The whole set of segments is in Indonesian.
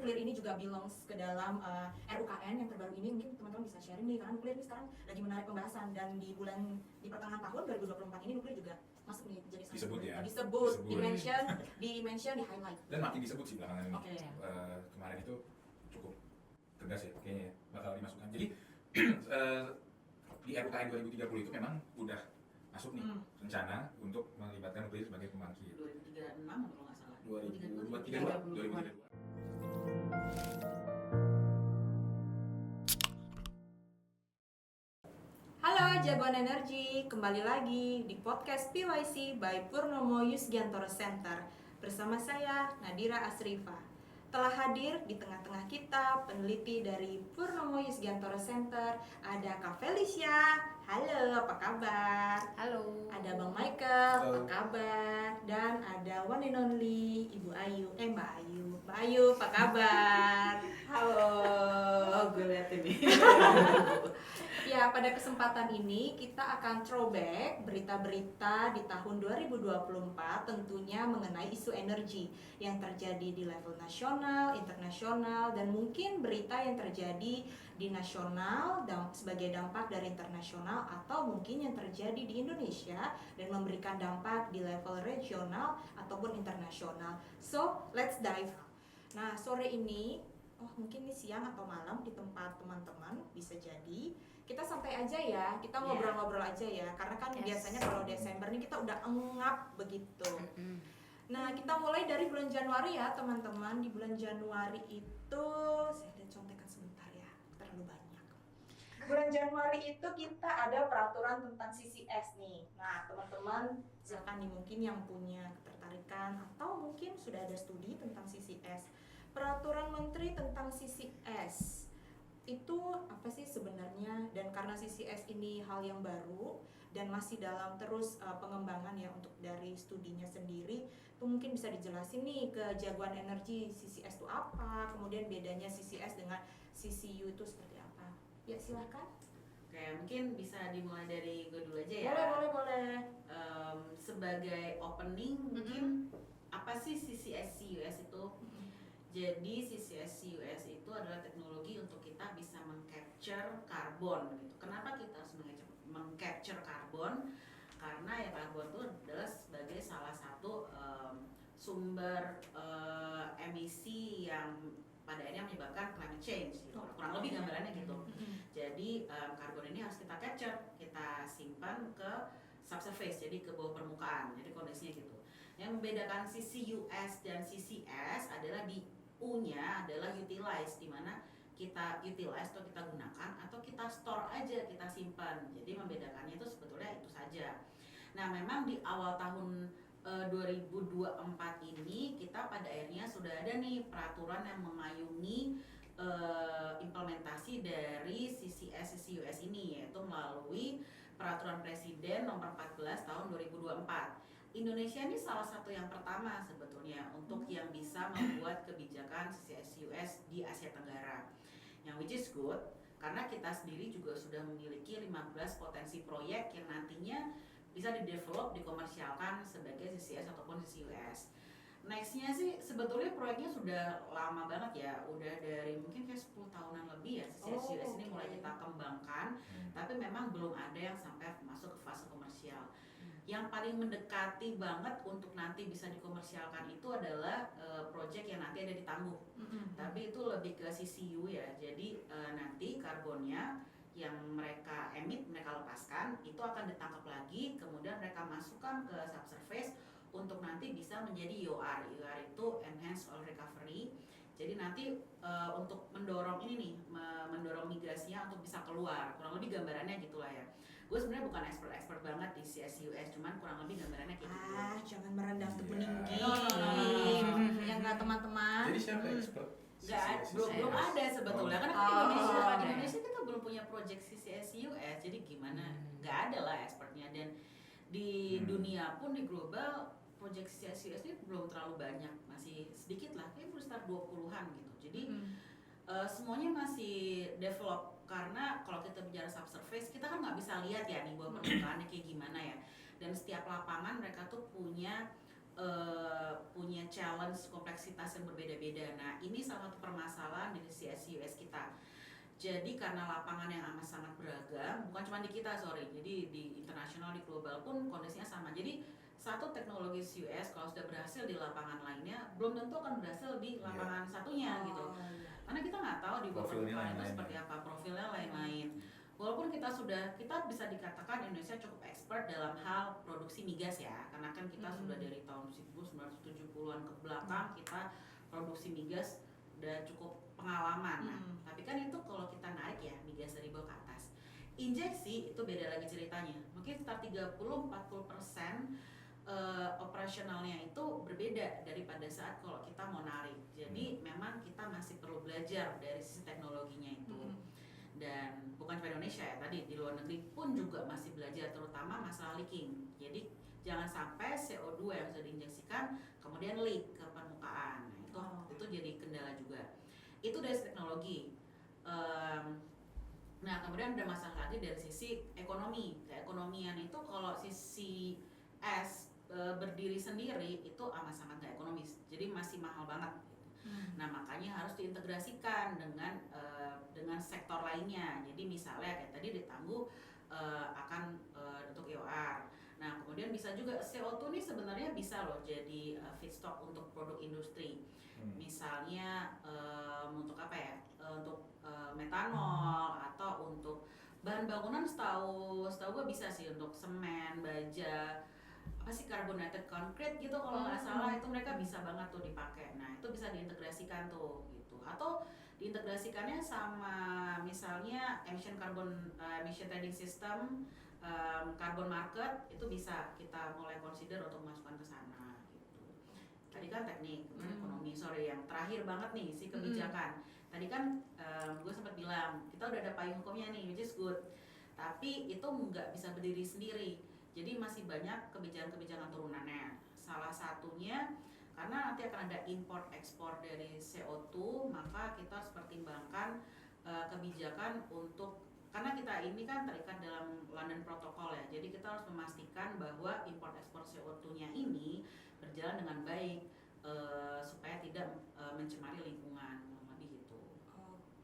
nuklir ini juga belongs ke dalam RUKN yang terbaru ini. Mungkin teman-teman bisa sharing nih, karena nuklir ini sekarang lagi menarik pembahasan, dan di pertengahan tahun 2024 ini nuklir juga masuk nih jadi disebut ya, disebut. di mention, di highlight, dan makin disebut sih belakangan ini. Okay. Kemarin itu cukup tegas ya, kayaknya bakal dimasukkan. Jadi di RUKN 2030 itu memang udah masuk nih rencana untuk melibatkan nuklir sebagai pembangkit. 2036 kalau nggak salah. 2032. Halo Jagoan Energi, kembali lagi di podcast PYC by Purnomo Yusgiantoro Center bersama saya Nadira Asrifa. Telah hadir di tengah-tengah kita peneliti dari Purnomo Yusgiantoro Center, ada Kak Felicia. Halo, apa kabar? Halo. Ada Bang Michael, Halo. apa kabar? Dan ada one and only Ibu Ayu, Mbak Ayu. Mbak Ayu, apa kabar? Halo, gue liat ini. Ya, pada kesempatan ini kita akan throwback berita-berita di tahun 2024 tentunya mengenai isu energi yang terjadi di level nasional, internasional, dan mungkin berita yang terjadi di nasional sebagai dampak dari internasional, atau mungkin yang terjadi di Indonesia dan memberikan dampak di level regional ataupun internasional. So, let's dive. Nah, sore ini, mungkin ini siang atau malam di tempat teman-teman, bisa jadi kita santai aja ya, kita ngobrol-ngobrol aja ya, karena kan biasanya kalau Desember nih kita udah engap begitu. Nah, kita mulai dari bulan Januari ya teman-teman. Di bulan Januari itu, saya ada contekan sebentar ya, terlalu banyak. Bulan Januari itu kita ada peraturan tentang CCS nih. Nah, teman-teman silakan nih mungkin yang punya ketertarikan atau mungkin sudah ada studi tentang CCS. Peraturan Menteri tentang CCS itu apa sih sebenarnya, dan karena CCS ini hal yang baru dan masih dalam terus pengembangan ya untuk dari studinya sendiri, itu mungkin bisa dijelasin nih ke Jagoan Energi, CCS itu apa, kemudian bedanya CCS dengan CCU itu seperti apa. Ya silahkan. Oke, mungkin bisa dimulai dari gue dulu aja ya. Boleh. Sebagai opening, mungkin apa sih CCS-CUS itu? Jadi CCS-CUS itu adalah teknologi untuk kita bisa meng-capture karbon gitu. Kenapa kita harus meng-capture karbon? Karena ya karbon itu adalah sebagai salah satu sumber emisi yang pada akhirnya menyebabkan climate change gitu. Kurang lebih gambarannya gitu. Jadi karbon ini harus kita capture, kita simpan ke subsurface, jadi ke bawah permukaan. Jadi kondisinya gitu. Yang membedakan CCUS dan CCS adalah di U-nya adalah utilize, di mana kita utilize atau kita gunakan atau kita store aja, kita simpan. Jadi membedakannya itu sebetulnya itu saja. Nah, memang di awal tahun 2024 ini kita pada akhirnya sudah ada nih peraturan yang memayungi implementasi dari CCS CCUS ini, yaitu melalui Peraturan Presiden Nomor 14 Tahun 2024. Indonesia ini salah satu yang pertama sebetulnya untuk yang bisa membuat kebijakan CCS-CUS di Asia Tenggara. Yang which is good, karena kita sendiri juga sudah memiliki 15 potensi proyek yang nantinya bisa didevelop, dikomersialkan sebagai CCS ataupun CCUS. Nextnya sih sebetulnya proyeknya sudah lama banget ya, udah dari mungkin kayak 10 tahunan lebih ya CCS-CUS ini mulai kita kembangkan, tapi memang belum ada yang sampai masuk ke fase komersial. Yang paling mendekati banget untuk nanti bisa dikomersialkan itu adalah proyek yang nanti ada di Tangguh. Tapi itu lebih ke CCU ya. Jadi nanti karbonnya yang mereka emit, mereka lepaskan, itu akan ditangkap lagi, kemudian mereka masukkan ke subsurface untuk nanti bisa menjadi EOR. EOR itu Enhanced Oil Recovery. Jadi nanti untuk mendorong ini nih, mendorong migrasinya untuk bisa keluar. Kurang lebih gambarannya gitulah ya. Gue sebenarnya bukan expert banget di CCS, cuman kurang lebih gambarannya kayak gitu. Jangan merendah untuk meninggi. Ya nggak teman-teman. Jadi siapa expert? Belum ada sebetulnya, karena Indonesia kita belum punya project CCS-CUS, jadi gimana? Nggak ada lah expertnya, dan di dunia pun di global project CCS ini belum terlalu banyak, masih sedikit lah, kayak baru start 20-an gitu. Jadi semuanya masih develop, karena kalau kita bicara subsurface kita kan nggak bisa lihat ya nih bawah permukaannya kayak gimana ya, dan setiap lapangan mereka tuh punya punya challenge kompleksitas yang berbeda-beda. Nah, ini salah satu permasalahan di CSC US kita. Jadi karena lapangan yang amat sangat beragam, bukan cuma di kita, jadi di internasional, di global pun kondisinya sama. Jadi satu teknologi US kalau sudah berhasil di lapangan lainnya, belum tentu akan berhasil di lapangan satunya gitu. Karena kita nggak tahu di beberapa lapangan itu seperti apa, profilnya lain-lain. Walaupun kita bisa dikatakan Indonesia cukup expert dalam hal produksi migas ya, karena kan kita sudah dari tahun 1970-an ke belakang kita produksi migas udah cukup pengalaman. Nah, tapi kan itu kalau kita naik ya migas dari bawah ke atas. Injeksi itu beda lagi ceritanya. Mungkin sekitar 30-40% operasionalnya itu berbeda daripada saat kalau kita mau narik. Jadi memang kita masih perlu belajar dari sisi teknologinya itu. Dan bukan cuma Indonesia ya, tadi di luar negeri pun juga masih belajar, terutama masalah leaking. Jadi jangan sampai CO2 yang sudah diinjeksikan kemudian leak ke permukaan. Nah, itu jadi kendala juga. Itu dari sisi teknologi. Nah, kemudian ada masalah lagi dari sisi ekonomi. Keekonomian itu kalau sisi S berdiri sendiri itu amat sangat gak ekonomis. Jadi masih mahal banget. Nah, makanya harus diintegrasikan dengan sektor lainnya. Jadi misalnya kayak tadi di Tangguh akan untuk EOR. Nah, kemudian bisa juga CO2 nih sebenarnya bisa loh jadi feedstock untuk produk industri. Misalnya untuk apa ya? Untuk metanol atau untuk bahan bangunan setahu gue bisa sih untuk semen, baja, apa sih carbonated concrete gitu kalau nggak salah, itu mereka bisa banget tuh dipakai. Nah, itu bisa diintegrasikan tuh gitu, atau diintegrasikannya sama misalnya emission trading system, carbon market, itu bisa kita mulai consider untuk masukkan ke sana gitu. Tadi kan teknik, ekonomi, yang terakhir banget nih si kebijakan. Tadi kan gue sempat bilang kita udah ada payung hukumnya nih, which is good, tapi itu nggak bisa berdiri sendiri. Jadi masih banyak kebijakan-kebijakan turunannya. Salah satunya karena nanti akan ada import-ekspor dari CO2, maka kita harus pertimbangkan kebijakan untuk, karena kita ini kan terikat dalam London Protocol ya, jadi kita harus memastikan bahwa import-ekspor CO2-nya ini berjalan dengan baik supaya tidak mencemari lingkungan, lebih gitu.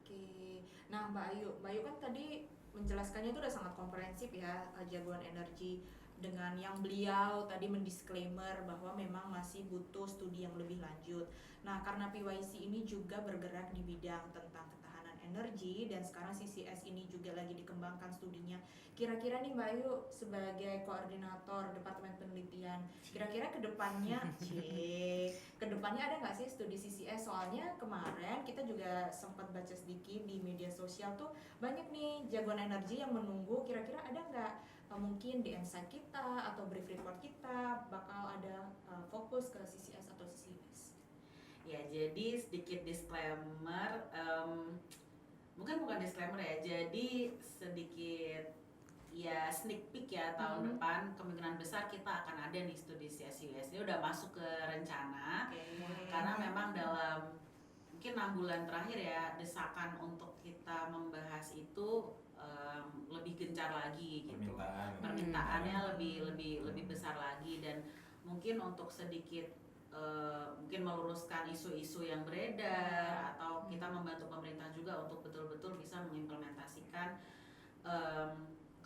Oke, nah Mbak Ayu kan tadi menjelaskannya itu udah sangat komprehensif ya, jagoan energi, dengan yang beliau tadi mendisklaimer bahwa memang masih butuh studi yang lebih lanjut. Nah, karena PYC ini juga bergerak di bidang tentang ketahanan energi dan sekarang CCS ini juga lagi dikembangkan studinya. Kira-kira nih Mbak Ayu sebagai koordinator Departemen Penelitian, kira-kira kedepannya ada nggak sih studi CCS? Soalnya kemarin kita juga sempat baca sedikit di media sosial tuh banyak nih jagoan energi yang menunggu, kira-kira ada nggak mungkin di insight kita atau brief report kita bakal ada fokus ke CCS atau CCS. Ya, jadi sedikit disclaimer, mungkin bukan disclaimer ya, jadi sedikit ya sneak peek ya, tahun depan kemungkinan besar kita akan ada nih studi CSUS. Ini udah masuk ke rencana, karena memang dalam mungkin 6 bulan terakhir ya, desakan untuk kita membahas itu lebih gencar lagi gitu. Permintaannya lebih besar lagi, dan mungkin untuk sedikit mungkin meluruskan isu-isu yang beredar, atau kita membantu pemerintah juga untuk betul-betul bisa mengimplementasikan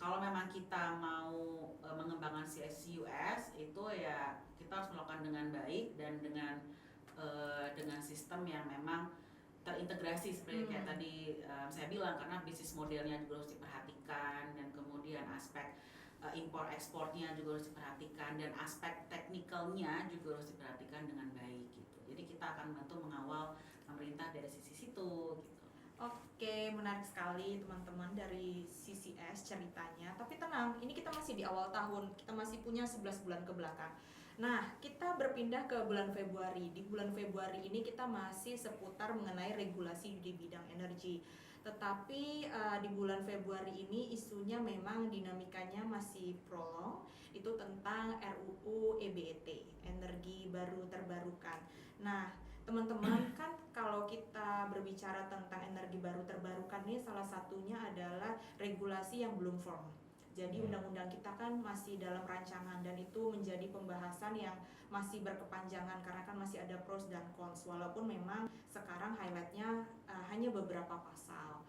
kalau memang kita mau mengembangkan CSUS itu ya kita harus melakukan dengan baik dan dengan sistem yang memang terintegrasi seperti kayak tadi saya bilang, karena bisnis modelnya juga harus diperhatikan, dan kemudian aspek impor ekspornya juga harus diperhatikan, dan aspek teknikalnya juga harus diperhatikan dengan baik gitu. Jadi kita akan bantu mengawal pemerintah dari sisi situ gitu. Oke, menarik sekali teman-teman dari CCS ceritanya. Tapi tenang, ini kita masih di awal tahun, kita masih punya 11 bulan ke belakang. Nah, kita berpindah ke bulan Februari. Di bulan Februari ini kita masih seputar mengenai regulasi di bidang energi. Tetapi di bulan Februari ini isunya memang dinamikanya masih prolong. Itu tentang RUU EBET, energi baru terbarukan. Nah, teman-teman, kan kalau kita berbicara tentang energi baru terbarukan ini salah satunya adalah regulasi yang belum firm. Jadi undang-undang kita kan masih dalam rancangan dan itu menjadi pembahasan yang masih berkepanjangan karena kan masih ada pros dan cons. Walaupun memang sekarang highlightnya hanya beberapa pasal.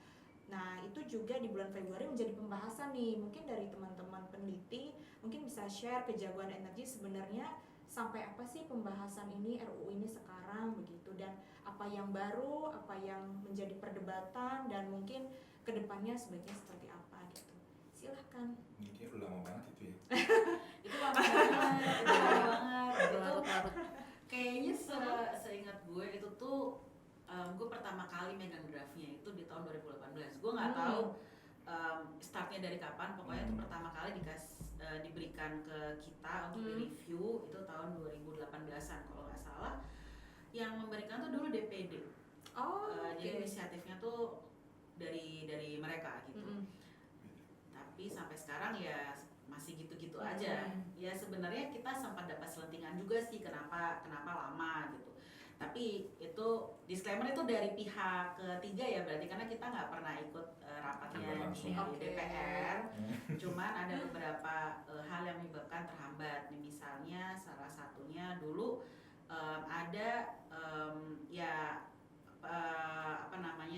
Nah itu juga di bulan Februari menjadi pembahasan nih. Mungkin dari teman-teman peneliti mungkin bisa share kejagoan energi sebenarnya sampai apa sih pembahasan ini RUU ini sekarang begitu, dan apa yang baru, apa yang menjadi perdebatan, dan mungkin kedepannya sebaiknya seperti apa gitu. Silahkan. Ini kayak udah lama banget itu ya. Itu lama banget, itu lama banget. Itu kayaknya seingat gue itu tuh gue pertama kali megang draftnya itu di tahun 2018. Gue nggak tahu startnya dari kapan, pokoknya itu pertama kali diberikan ke kita untuk di-review itu tahun 2018an kalau nggak salah. Yang memberikan tuh dulu DPD. Jadi inisiatifnya tuh dari mereka gitu. Tapi sampai sekarang ya masih gitu-gitu aja. Ya sebenarnya kita sempat dapat selentingan juga sih kenapa lama gitu. Tapi itu disclaimer itu dari pihak ketiga ya, berarti karena kita nggak pernah ikut rapatnya di DPR. Cuman ada beberapa hal yang menyebabkan terhambat. Misalnya salah satunya dulu ada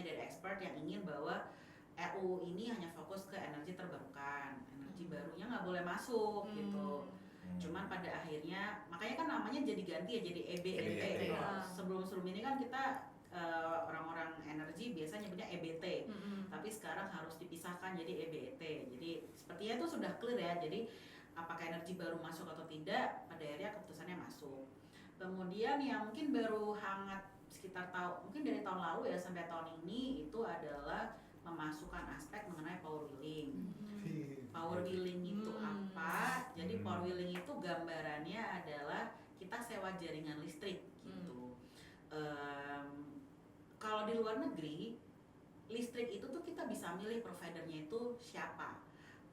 dari expert yang ingin bahwa RUU ini hanya fokus ke energi terbarukan, energi barunya nggak boleh masuk gitu. Cuman pada akhirnya, makanya kan namanya jadi ganti ya, jadi EBET. Sebelum ini kan kita orang-orang energi biasa nyebutnya EBT, tapi sekarang harus dipisahkan jadi EBET. Jadi sepertinya itu sudah clear ya, jadi apakah energi baru masuk atau tidak, pada akhirnya keputusannya masuk. Kemudian yang mungkin baru hangat sekitar mungkin dari tahun lalu ya sampai tahun ini itu adalah memasukkan aspek mengenai power wheeling. Power wheeling itu apa? Jadi power wheeling itu gambarannya adalah kita sewa jaringan listrik gitu. Kalau di luar negeri, listrik itu tuh kita bisa milih providernya itu siapa.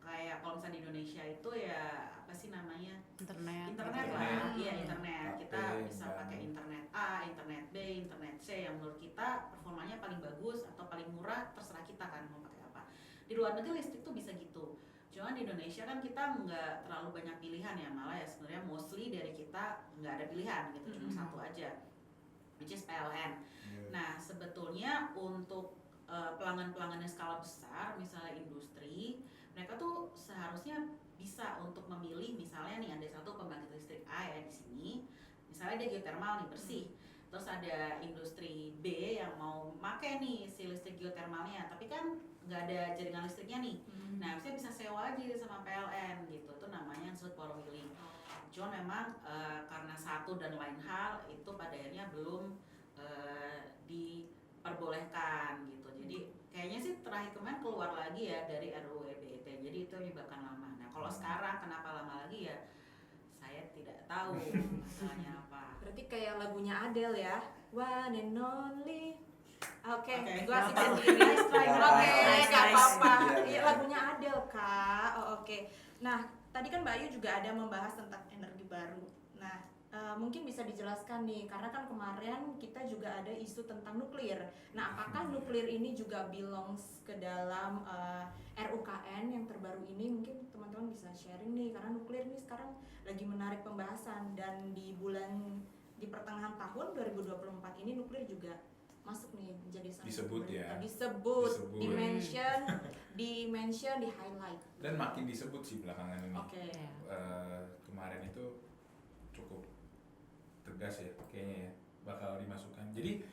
Kayak kalau misalnya di Indonesia itu ya apa sih namanya? Internet lah. Iya, internet. Kita bisa pakai internet A, internet B, internet C yang menurut kita performanya paling bagus atau paling murah, terserah kita kan mau pakai apa. Di luar negeri listrik tuh bisa gitu. Cuman di Indonesia kan kita nggak terlalu banyak pilihan ya, malah ya sebenarnya mostly dari kita nggak ada pilihan gitu, cuma satu aja, which is PLN. Nah sebetulnya untuk pelanggan-pelanggan yang skala besar, misalnya industri, mereka tuh seharusnya bisa untuk memilih, misalnya nih ada satu pembangkit listrik A ya di sini, misalnya dia geothermal nih bersih, terus ada industri B yang mau pakai nih si listrik geothermalnya, tapi kan nggak ada jaringan listriknya nih, nah harusnya bisa sewa aja sama PLN gitu, itu namanya disebut power wheeling. Cuma memang karena satu dan lain hal itu pada akhirnya belum diperbolehkan gitu. Jadi kayaknya sih terakhir kemarin keluar lagi ya dari RUU EBET, jadi itu menyebabkan lama. Nah kalau sekarang kenapa lama lagi ya saya tidak tahu masalahnya apa. Berarti kayak lagunya Adele ya, One and Only. Oke, gue asik sendiri. Oke, gak apa-apa. Iya, lagunya Adele kak. Oke. Nah tadi kan Mbak Ayu juga ada membahas tentang energi baru. Nah mungkin bisa dijelaskan nih, karena kan kemarin kita juga ada isu tentang nuklir. Nah apakah nuklir ini juga belongs ke dalam RUKN yang terbaru ini? Mungkin teman-teman bisa sharing nih, karena nuklir nih sekarang lagi menarik pembahasan, dan di pertengahan tahun 2024 ini nuklir juga masuk nih menjadi disebut ya, disebut, di-mention, di-highlight. Dan makin disebut sih belakangan ini. Kemarin itu cukup tegas ya kayaknya ya, bakal dimasukkan. Jadi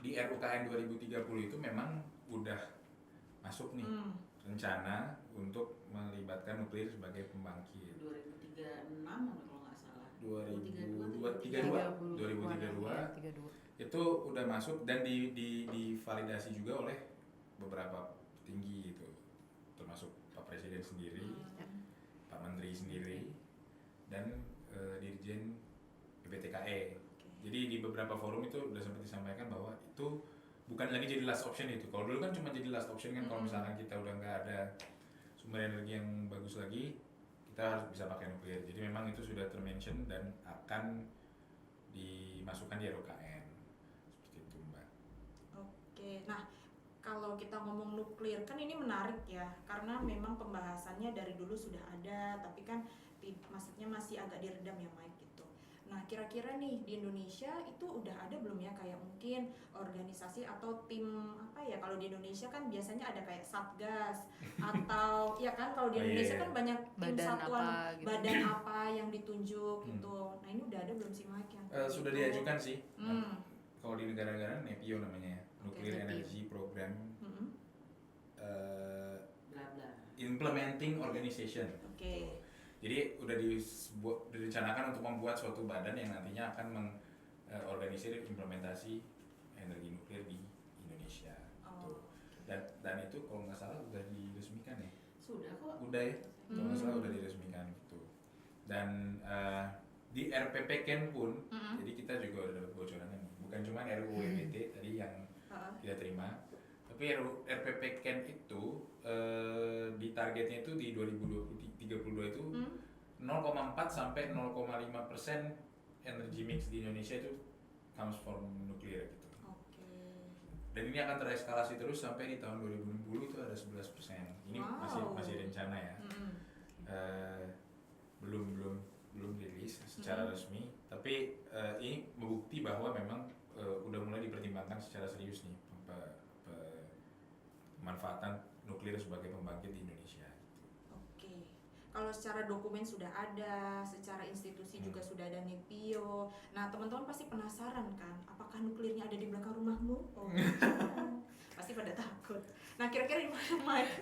di RUKN 2030 itu memang udah masuk nih rencana untuk melibatkan nuklir sebagai pembangkit. 2036 kalau nggak salah. 2032 itu udah masuk dan divalidasi juga oleh beberapa petinggi gitu, termasuk Pak Presiden sendiri, Pak Menteri sendiri, dan Dirjen PPTKE. Jadi di beberapa forum itu udah sempat disampaikan bahwa itu bukan lagi jadi last option itu. Kalau dulu kan cuma jadi last option kan, kalau misalkan kita udah nggak ada sumber energi yang bagus lagi, kita harus bisa pakai nuklir. Jadi memang itu sudah termention dan akan dimasukkan di RUKN seperti itu, Mbak. Oke, nah kalau kita ngomong nuklir kan ini menarik ya, karena memang pembahasannya dari dulu sudah ada, tapi kan maksudnya masih agak diredam ya Mike gitu. Nah kira-kira nih di Indonesia itu udah ada belum ya kayak mungkin organisasi atau tim apa ya, kalau di Indonesia kan biasanya ada kayak Satgas atau ya kan kalau di Indonesia kan banyak tim Badan satuan apa gitu. badan apa yang ditunjuk gitu. Nah ini udah ada belum sih Mike yang Sudah gitu? diajukan sih. Hmm. Kalau di negara-negara NEPIO namanya, Nuclear NEPIO. Energy Program Mm-mm. bla bla. Implementing Organization. Oke. Jadi udah direncanakan untuk membuat suatu badan yang nantinya akan mengorganisir implementasi energi nuklir di Indonesia. Oh, Gitu. Dan itu kalau nggak salah udah diresmikan ya. Sudah kok. Udah ya, kalau nggak salah udah diresmikan gitu. Dan di RPPKN pun, Mm-mm. jadi kita juga udah dapat bocorannya nih. Bukan cuma RUU EBT tadi yang kita terima, tapi RPPKN itu di targetnya itu di 2032 itu 0,4 sampai 0,5% energy mix di Indonesia itu comes from nuklir gitu. Oke. Dan ini akan tereskalasi terus sampai di tahun 2060 itu ada 11%. Ini Wow. masih rencana ya. Mm-mm. Belum rilis secara resmi, tapi ini membukti bahwa memang udah mulai dipertimbangkan secara serius nih pemanfaatan nuklir sebagai pembangkit di Indonesia. Oke. Kalau secara dokumen sudah ada, secara institusi juga sudah ada NEPIO. Nah, teman-teman pasti penasaran kan, apakah nuklirnya ada di belakang rumahmu? Oh, pasti pada takut. Nah, kira-kira di mana, Mike?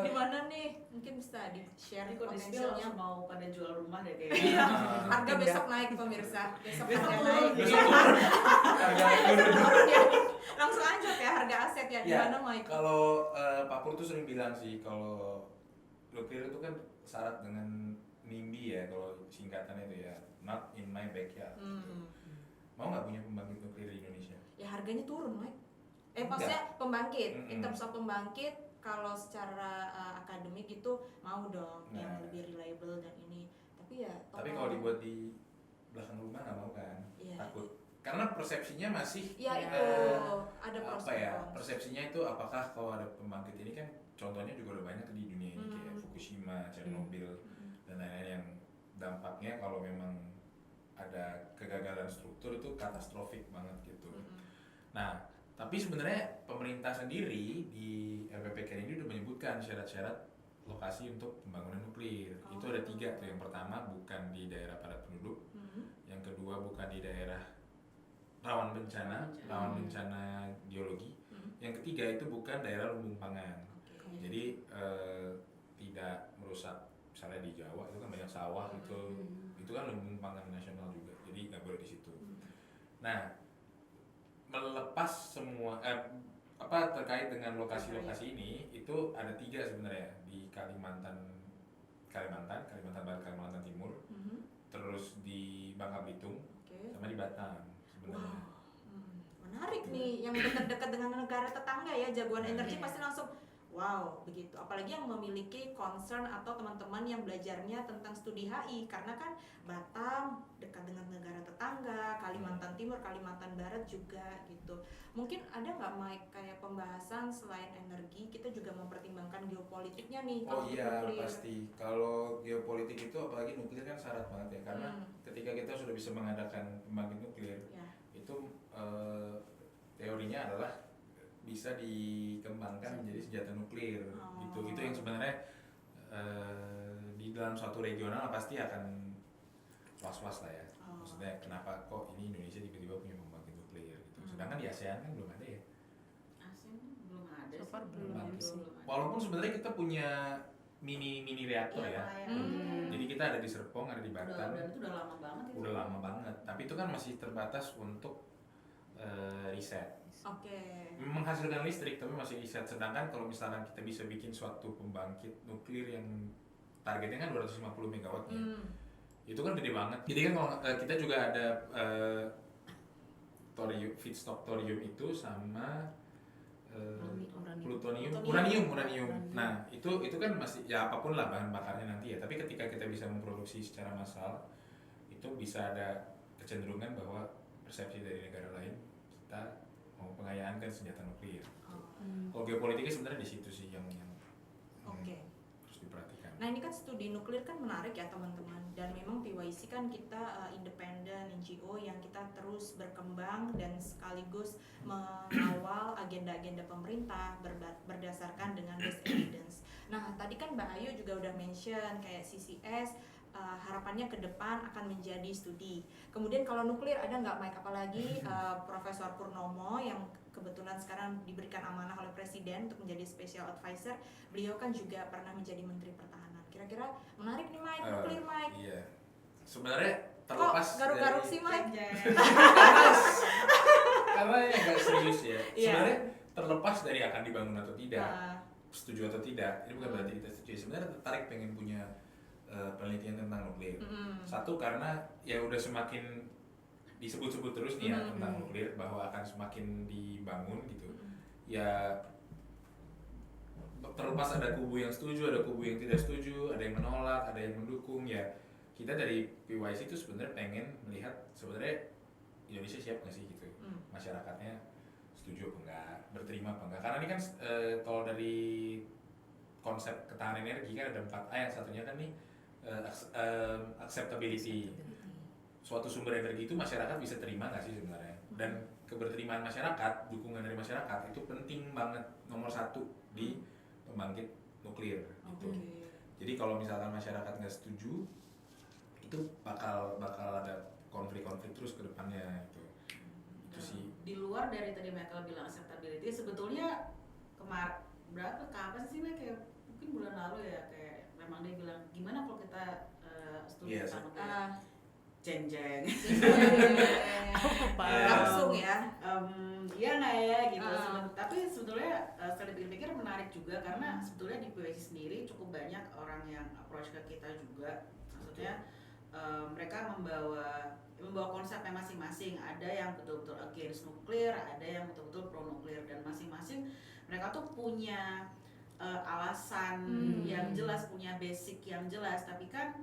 Di mana nih? Mungkin bisa di-share Ini kondisinya potensialnya. langsung mau pada jual rumah deh kayaknya. Iya, harga besok naik pemirsa. Besok harga turun. naik. Besok turun. Besok turun ya. Langsung anjlok ya harga aset ya. Di Ya, mana, Mike? kalau Pak Pur tuh sering bilang sih kalau nuklir itu kan syarat dengan NIMBY ya, kalau singkatannya itu ya, not in my backyard. Hmm. Mau nggak punya pembangkit nuklir di Indonesia? Ya harganya turun, Mike. Enggak. Maksudnya pembangkit. In Mm-mm. terms of pembangkit, kalau secara akademik gitu mau dong yang Nah. lebih reliable dan ini. Tapi ya Tapi kalau dibuat di belakang rumah nggak mau kan? Iya. Takut. Karena persepsinya masih Ya itu ada apa pros ya? and cons. Persepsinya itu apakah kalau ada pembangkit ini kan contohnya juga udah banyak di dunia ini kayak Fukushima, Chernobyl dan lain-lain yang dampaknya kalau memang ada kegagalan struktur itu katastrofik banget gitu. Nah, tapi sebenarnya pemerintah sendiri di RPPKN ini udah menyebutkan syarat-syarat lokasi untuk pembangunan nuklir. Itu ada 3 tuh. Yang pertama bukan di daerah padat penduduk, yang kedua bukan di daerah rawan bencana geologi, yang ketiga itu bukan daerah lumbung pangan. Jadi tidak merusak, misalnya di Jawa itu kan banyak sawah itu kan lumbung pangan nasional juga, jadi nggak boleh di situ. Nah, melepas semua terkait dengan lokasi-lokasi ini itu ada 3 sebenarnya di Kalimantan Barat, Kalimantan Timur, terus di Bangka Belitung, sama di Batam sebenarnya. Wow. Menarik nih yang dekat-dekat dengan negara tetangga ya, jagoan energi pasti langsung wow begitu. Apalagi yang memiliki concern atau teman-teman yang belajarnya tentang studi HI, karena kan Batam dekat dengan negara tetangga, Kalimantan Timur, Kalimantan Barat juga gitu. Mungkin ada nggak Mike kayak pembahasan selain energi kita juga mempertimbangkan geopolitiknya nih? Oh kalau iya nuklir? pasti. Kalau geopolitik itu apalagi nuklir kan syarat banget ya, karena ketika kita sudah bisa mengadakan pembangkit nuklir, Ya. itu teorinya adalah bisa dikembangkan menjadi senjata nuklir gitu. Itu yang sebenarnya di dalam suatu regional pasti akan was-was lah ya. Maksudnya kenapa kok ini Indonesia tiba-tiba punya pembangkit nuklir gitu. Sedangkan di ASEAN kan belum ada ya. ASEAN belum ada So far sih. belum ada sih. Walaupun sebenarnya kita punya mini reaktor ya. Jadi kita ada di Serpong, ada di Batam. Dan itu udah lama banget itu. Udah lama banget. Tapi itu kan masih terbatas untuk riset. Oke. Menghasilkan listrik tapi masih riset. Sedangkan kalau misalkan kita bisa bikin suatu pembangkit nuklir yang targetnya kan 250 megawatt nih. Itu kan gede banget. Jadi kan kalau kita juga ada feedstock thorium itu sama uranium. Nah, itu kan masih ya apapun lah bahan bakarnya nanti ya. Tapi ketika kita bisa memproduksi secara massal, itu bisa ada kecenderungan bahwa persepsi dari negara lain kita mau pengayaan kan senjata nuklir. Oh, Kalau geopolitiknya sebenarnya di situ sih yang Oke. harus diperhatikan. Nah ini kan studi nuklir kan menarik ya teman-teman, dan memang PYC kan kita independen NGO yang kita terus berkembang dan sekaligus mengawal agenda-agenda pemerintah berdasarkan dengan based evidence. Nah tadi kan Mbak Ayu juga udah mention kayak CCS harapannya ke depan akan menjadi studi. Kemudian kalau nuklir ada nggak Mike, apalagi Profesor Purnomo yang kebetulan sekarang diberikan amanah oleh Presiden untuk menjadi special advisor. Beliau kan juga pernah menjadi Menteri Pertahanan. Kira-kira menarik nih Mike, nuklir Mike. Iya. Sebenarnya terlepas kok garuk-garuk dari sih Mike? karena ya nggak serius ya. Iya. Sebenarnya terlepas dari akan dibangun atau tidak, Ah, setuju atau tidak, ini bukan berarti kita setuju. Sebenarnya tertarik pengen punya penelitian tentang nuklir. Satu karena ya udah semakin disebut-sebut terus nih ya tentang nuklir, bahwa akan semakin dibangun gitu. Ya terlepas ada kubu yang setuju, ada kubu yang tidak setuju, ada yang menolak, ada yang mendukung, ya kita dari PYC itu sebenarnya pengen melihat sebenarnya Indonesia siap nggak sih gitu, masyarakatnya setuju apa enggak, berterima apa enggak. Karena ini kan kalau dari konsep ketahanan energi kan ada 4A, yang satunya kan nih acceptability. Suatu sumber energi itu masyarakat bisa terima nggak sih sebenarnya, dan keberterimaan masyarakat, dukungan dari masyarakat itu penting banget, nomor satu di pembangkit nuklir gitu. Jadi kalau misalkan masyarakat nggak setuju, itu bakal ada konflik-konflik terus ke depannya gitu. Itu sih. Di luar dari tadi Michael bilang acceptability, sebetulnya kapan sih kayak mungkin bulan lalu ya, kayak memang dia bilang gimana kalau kita studi tentang nuklir. Jeng-jeng. Langsung ya. Iya nggak ya gitu. Tapi sebetulnya setelah dipikir-pikir menarik juga, karena sebetulnya di PYC sendiri cukup banyak orang yang approach ke kita juga. Maksudnya mereka membawa konsepnya masing-masing. Ada yang betul-betul against nuklir, ada yang betul-betul pro nuklir, dan masing-masing mereka tuh punya alasan yang jelas, punya basic yang jelas. Tapi kan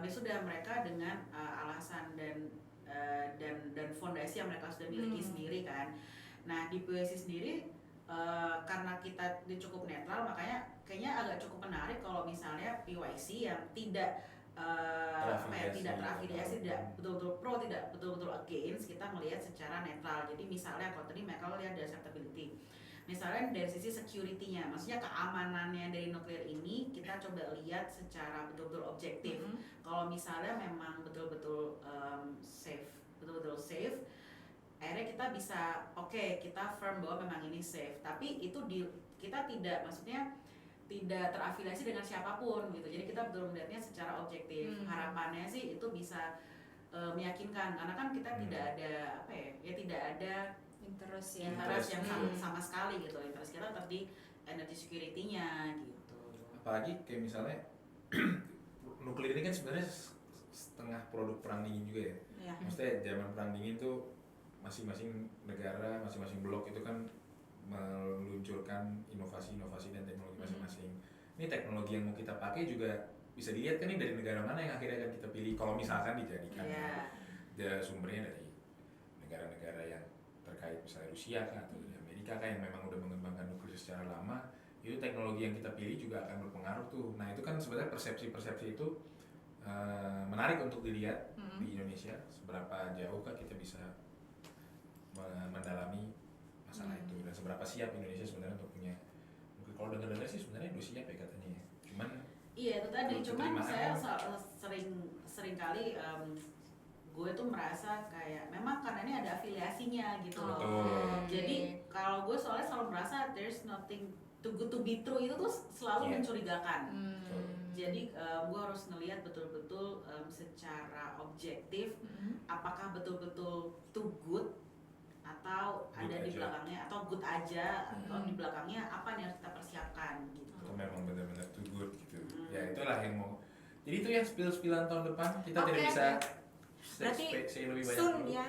sudah mereka dengan alasan dan fondasi yang mereka sudah miliki sendiri kan. Nah di PYC sendiri karena kita cukup netral, makanya kayaknya agak cukup menarik kalau misalnya PYC yang tidak terafiliasi, tidak betul-betul pro, tidak betul-betul against, kita melihat secara netral. Jadi misalnya kalau tadi Michael lihat dari acceptability, misalnya dari sisi security-nya, maksudnya keamanannya dari nuklir ini kita coba lihat secara betul-betul objektif. Kalau misalnya memang betul-betul safe, akhirnya kita bisa kita firm bahwa memang ini safe. Tapi itu kita tidak, maksudnya tidak terafiliasi dengan siapapun gitu. Jadi kita betul melihatnya secara objektif. Harapannya sih itu bisa meyakinkan, karena kan kita tidak ada tidak ada interest yang sama sekali gitu. Interest kita tetap di energy security-nya gitu. Apalagi kayak misalnya nuklir ini kan sebenarnya setengah produk perang dingin juga ya. Maksudnya zaman perang dingin tuh masing-masing negara, masing-masing blok itu kan meluncurkan inovasi-inovasi dan teknologi masing-masing. Ini teknologi yang mau kita pakai juga bisa dilihat kan nih dari negara mana yang akhirnya akan kita pilih kalau misalkan dijadikan. Sumbernya dari negara-negara yang terkait, misalnya Rusia kan, atau dari Amerika kan, yang memang udah mengembangkan nuklir secara lama. Itu teknologi yang kita pilih juga akan berpengaruh tuh. Nah itu kan sebenarnya persepsi-persepsi itu menarik untuk dilihat di Indonesia, seberapa jauh kan kita bisa mendalami masalah itu, dan seberapa siap Indonesia sebenarnya untuk punya nuklir. Kalau dengar-dengar sih sebenarnya udah siap ya katanya ya. Cuman iya itu tadi, cuman saya sering kali gue tuh merasa kayak memang karena ini ada afiliasinya gitu loh. Jadi kalau gue soalnya selalu merasa there's nothing too good to be true, itu tuh selalu mencurigakan. Jadi gue harus ngelihat betul-betul secara objektif apakah betul-betul too good atau good ada aja di belakangnya, atau good aja atau di belakangnya apa nih harus kita persiapkan gitu. Atau memang benar-benar too good gitu. Ya itulah yang mau. Jadi itu yang spill-spillan tahun depan kita tidak bisa berarti lebih banyak soon dulu. Ya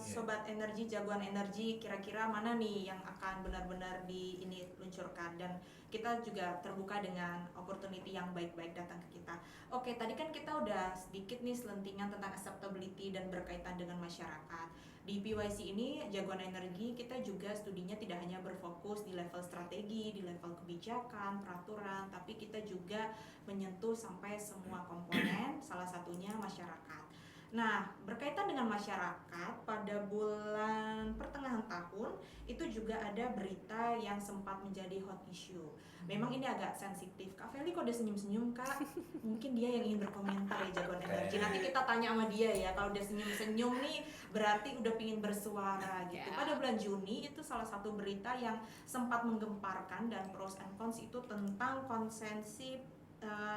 sobat energi, jagoan energi, kira-kira mana nih yang akan benar-benar diluncurkan, dan kita juga terbuka dengan opportunity yang baik-baik datang ke kita. Oke, tadi kan kita udah sedikit nih selentingan tentang acceptability dan berkaitan dengan masyarakat. Di PYC ini, Jagoan Energi, kita juga studinya tidak hanya berfokus di level strategi, di level kebijakan, peraturan, tapi kita juga menyentuh sampai semua komponen, salah satunya masyarakat. Nah, berkaitan dengan masyarakat, pada bulan pertengahan tahun, itu juga ada berita yang sempat menjadi hot issue. Memang ini agak sensitif. Kak Feli kok udah senyum-senyum, Kak? Mungkin dia yang ingin berkomentar ya, Jagoan Energi. Nanti kita tanya sama dia ya, kalau udah senyum-senyum nih berarti udah pingin bersuara gitu. Pada bulan Juni itu salah satu berita yang sempat menggemparkan dan pros and cons itu tentang konsesi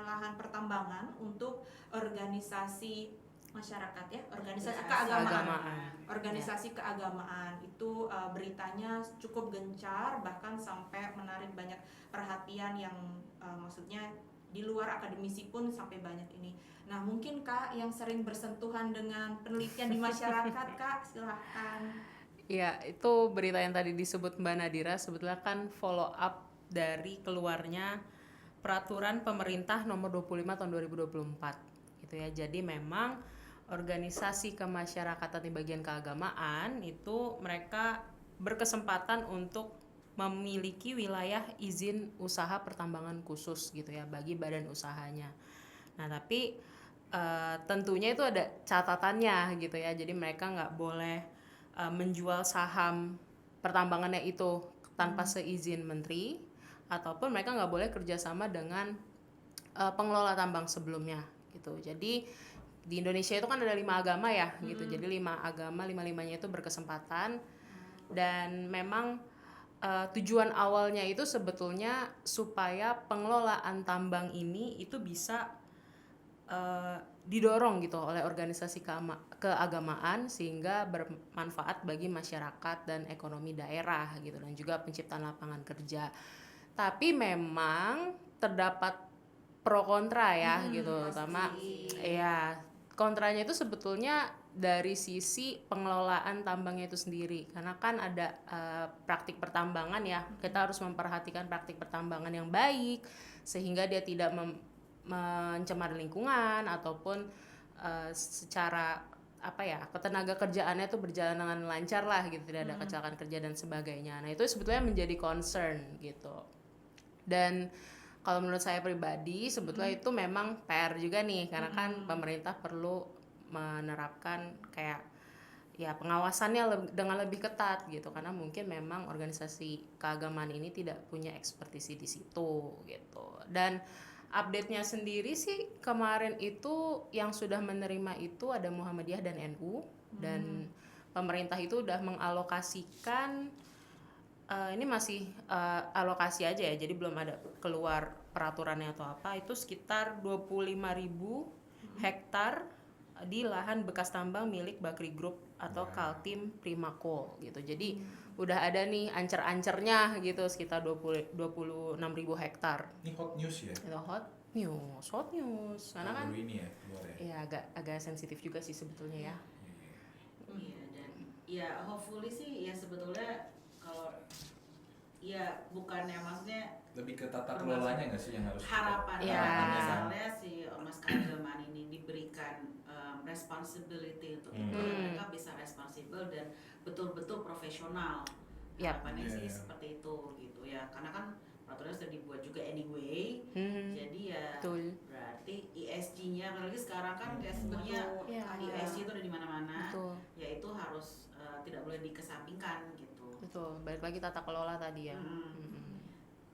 lahan pertambangan untuk organisasi masyarakat ya, organisasi keagamaan. Organisasi keagamaan itu beritanya cukup gencar, bahkan sampai menarik banyak perhatian yang maksudnya di luar akademisi pun sampai banyak ini. Nah, mungkin Kak yang sering bersentuhan dengan penelitian di masyarakat, Kak, silahkan. Ya, itu berita yang tadi disebut Mbak Nadira sebetulnya kan follow up dari keluarnya peraturan pemerintah nomor 25 tahun 2024 gitu ya. Jadi memang organisasi kemasyarakatan di bagian keagamaan itu mereka berkesempatan untuk memiliki wilayah izin usaha pertambangan khusus gitu ya bagi badan usahanya. Nah, tapi tentunya itu ada catatannya gitu ya. Jadi mereka nggak boleh menjual saham pertambangannya itu tanpa seizin menteri, ataupun mereka nggak boleh kerjasama dengan pengelola tambang sebelumnya gitu. Jadi di Indonesia itu kan ada 5 agama ya gitu. Jadi 5 agama, 5-5-nya itu berkesempatan. Dan memang tujuan awalnya itu sebetulnya supaya pengelolaan tambang ini itu bisa didorong gitu oleh organisasi keagamaan sehingga bermanfaat bagi masyarakat dan ekonomi daerah gitu, dan juga penciptaan lapangan kerja. Tapi memang terdapat pro kontra ya gitu, terutama ya kontranya itu sebetulnya dari sisi pengelolaan tambangnya itu sendiri, karena kan ada praktik pertambangan ya, kita harus memperhatikan praktik pertambangan yang baik sehingga dia tidak mencemar lingkungan ataupun secara ketenaga kerjaannya tuh berjalan dengan lancar lah gitu, tidak ada kecelakaan kerja dan sebagainya. Nah, itu sebetulnya menjadi concern gitu. Dan kalau menurut saya pribadi sebetulnya itu memang PR juga nih, karena kan pemerintah perlu menerapkan kayak ya pengawasannya dengan lebih ketat gitu, karena mungkin memang organisasi keagamaan ini tidak punya ekspertisi di situ gitu. Dan update-nya sendiri sih kemarin itu yang sudah menerima itu ada Muhammadiyah dan NU, dan pemerintah itu udah mengalokasikan ini masih alokasi aja ya, jadi belum ada keluar peraturannya atau apa, itu sekitar 25.000 hektar di lahan bekas tambang milik Bakri Group atau Kaltim Primako gitu. Jadi udah ada nih ancer-ancernya gitu, sekitar 26.000 hektar. Ini hot news ya? Itu hot news. Karena kan ini ya, keluar ya? Ya agak sensitif juga sih sebetulnya ya. Iya, dan ya hopefully sih ya sebetulnya kalau ya bukannya maksudnya lebih ke tata kelolanya nggak sih yang harus harapannya Ya. misalnya si ormas keagamaan ini diberikan responsibility untuk itu, mereka bisa responsibel dan betul-betul profesional. Yap. Harapannya sih Yeah. seperti itu gitu ya, karena kan peraturannya sudah dibuat juga anyway. Jadi ya Betul. berarti ESG-nya apalagi sekarang kan kayak semuanya Ya. ESG itu ada di mana-mana. Betul. Ya itu harus tidak boleh dikesampingkan gitu. Betul. Balik lagi tata kelola tadi ya.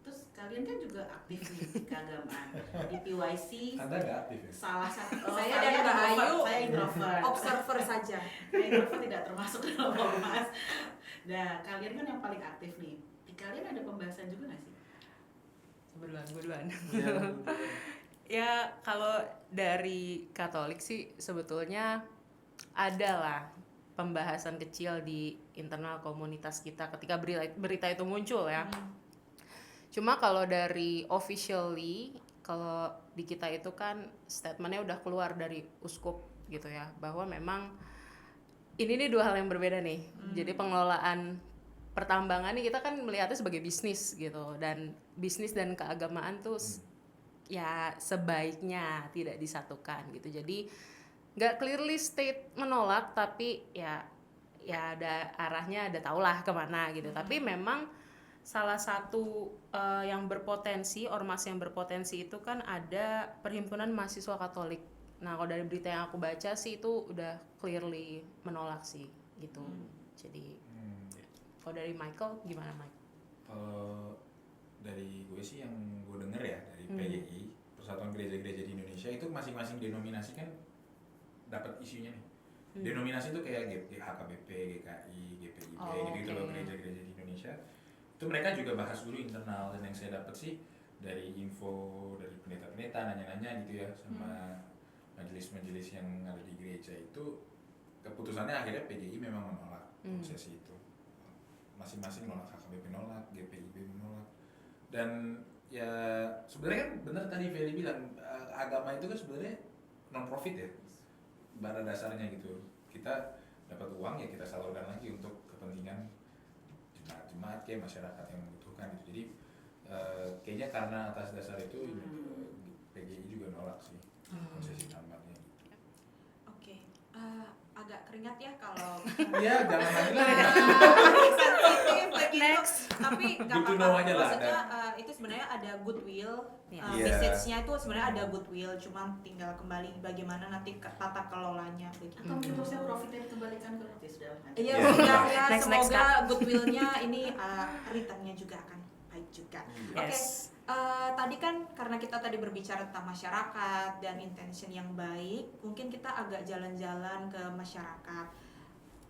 Terus kalian kan juga aktif nih di keagamaan di PYC. Anda nggak aktif ya? Salah satu Saya dan Mbak Ayu saya introvert. observer saja. Saya introvert tidak termasuk dalam ormas. Nah, kalian kan yang paling aktif nih. Di kalian ada pembahasan juga nggak sih? Berduluan. Ya kalau dari Katolik sih sebetulnya ada lah pembahasan kecil di internal komunitas kita ketika berita itu muncul ya. Cuma kalau dari officially, kalau di kita itu kan statementnya udah keluar dari uskup gitu ya, bahwa memang ini nih dua hal yang berbeda nih. Jadi pengelolaan pertambangan ini kita kan melihatnya sebagai bisnis gitu, dan bisnis dan keagamaan tuh ya sebaiknya tidak disatukan gitu. Jadi nggak clearly state menolak, tapi ya ya ada arahnya, ada tahulah kemana gitu. Tapi memang salah satu yang berpotensi, ormas yang berpotensi itu kan ada Perhimpunan Mahasiswa Katolik. Nah kalau dari berita yang aku baca sih itu udah clearly menolak sih gitu. Jadi kalau dari Michael gimana Mike? Kalau dari gue sih yang gue denger ya dari PGI, Persatuan Gereja-Gereja di Indonesia, itu masing-masing denominasi kan dapat isunya nih. Denominasi itu kayak HKBP, GKI, GPIB, gitu loh, gereja-gereja di Indonesia. Itu mereka juga bahas dulu internal, dan yang saya dapat sih dari info dari pendeta-pendeta nanya-nanya gitu ya sama majelis-majelis yang ada di gereja itu, keputusannya akhirnya PGI memang menolak prosesi itu. Masing-masing nolak, HKBP nolak, GPIB menolak. Dan ya sebenarnya kan benar tadi Feli bilang, agama itu kan sebenarnya non profit ya, pada dasarnya gitu. Kita dapat uang ya kita salurkan lagi untuk kepentingan jemaat kayak masyarakat yang membutuhkan gitu. Jadi kayaknya karena atas dasar itu PGI juga nolak sih konsesi tambangnya. Oke, agak keringat ya kalau Iya, jangan lagi lah. sensitif begitu. Next. Tapi nggak Good to apa-apa. know aja lah, Maksudnya itu sebenarnya ada goodwill. Iya. Message-nya itu sebenarnya ada goodwill, cuman tinggal kembali bagaimana nanti tata kelolanya gitu. Atau mungkin maksudnya profitnya dikembalikan ke nanti sudah lanjut. Iya, Yeah. sudah ya. Next, Semoga goodwill-nya ini return-nya juga akan baik juga. Oke, Yes. tadi kan karena kita tadi berbicara tentang masyarakat dan intention yang baik, mungkin kita agak jalan-jalan ke masyarakat.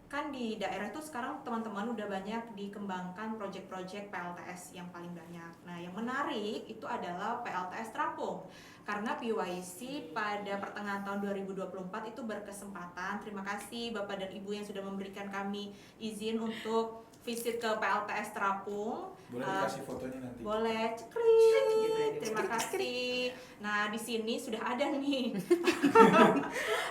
Kan di daerah itu sekarang teman-teman udah banyak dikembangkan proyek-proyek PLTS yang paling banyak. Nah, yang menarik itu adalah PLTS Terapung. Karena PYC pada pertengahan tahun 2024 itu berkesempatan, terima kasih Bapak dan Ibu yang sudah memberikan kami izin untuk visit ke PLTS Terapung. Boleh dikasih fotonya nanti. Boleh, cekrik. Terima kasih. Nah, di sini sudah ada nih.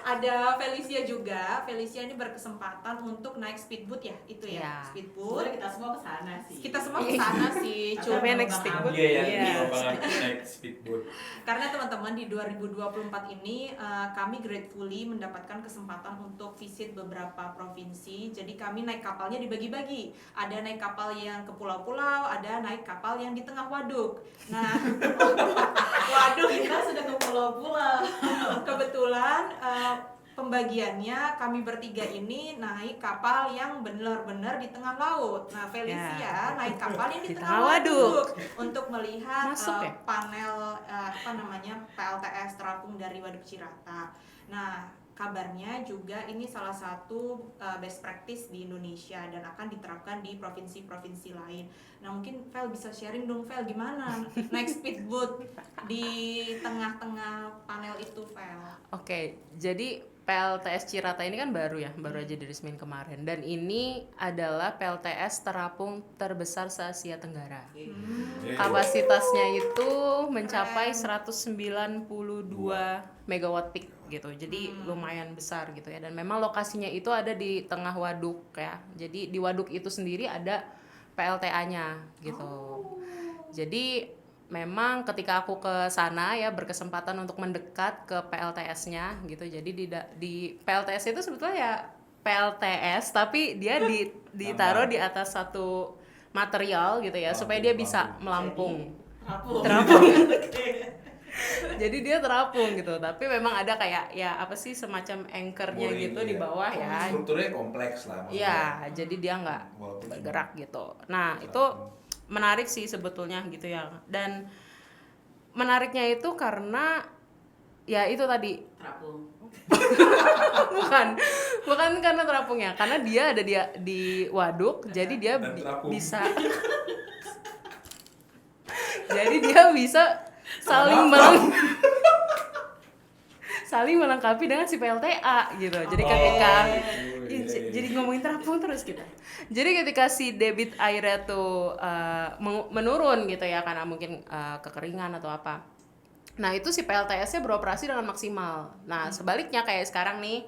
Ada Felicia juga. Felicia ini berkesempatan untuk naik speedboat ya, itu ya, Ya. speedboat. Sebenarnya kita semua ke sana sih. Kita semua ke sana sih, Cuma Tapi naik Bang speedboat. Iya ya, Iya. banget naik speedboat. karena teman-teman di 2024 ini kami gratefully mendapatkan kesempatan untuk visit beberapa provinsi. Jadi kami naik kapalnya dibagi-bagi. Ada naik kapal yang ke pulau-pulau, ada naik kapal yang di tengah waduk. Nah, waduk Kita sudah ke pulau-pulau. kebetulan pembagiannya kami bertiga ini naik kapal yang benar-benar di tengah laut. Nah, Felicia naik kapal yang di tengah waduk untuk melihat Masuk ya? panel PLTS Terapung dari Waduk Cirata. Nah, kabarnya juga ini salah satu best practice di Indonesia dan akan diterapkan di provinsi-provinsi lain. Nah, mungkin Vel bisa sharing dong, Vel, gimana naik speedboat di tengah-tengah panel itu, Vel? Oke, jadi PLTS Cirata ini kan baru ya, baru aja diresmiin kemarin. Dan ini adalah PLTS terapung terbesar se-Asia Tenggara. Kapasitasnya itu mencapai 192 megawatt peak gitu. Jadi lumayan besar gitu ya. Dan memang lokasinya itu ada di tengah waduk ya. Jadi di waduk itu sendiri ada PLTA-nya gitu. Jadi memang ketika aku ke sana ya berkesempatan untuk mendekat ke PLTS-nya gitu. Jadi di PLTS itu sebetulnya ya PLTS tapi dia ditaruh di atas satu material gitu ya supaya dia bisa melampung. Terapung. Jadi dia terapung gitu. Tapi memang ada kayak ya apa sih semacam anchor-nya Boring, gitu iya. di bawah ya. Strukturnya kompleks lah. maksudnya. Iya, jadi dia nggak Walaupun bergerak gitu. Nah, itu menarik sih sebetulnya gitu ya. Dan menariknya itu karena ya itu tadi Terapung. bukan karena terapungnya, karena dia ada di waduk, jadi dia Dan terapung. bisa jadi dia bisa saling melengkapi dengan si PLTA gitu. Jadi ketika jadi ngomongin terapung terus kita. Jadi ketika si debit airnya tuh menurun gitu ya karena mungkin kekeringan atau apa. Nah, itu si PLTS-nya beroperasi dengan maksimal. Nah, sebaliknya kayak sekarang nih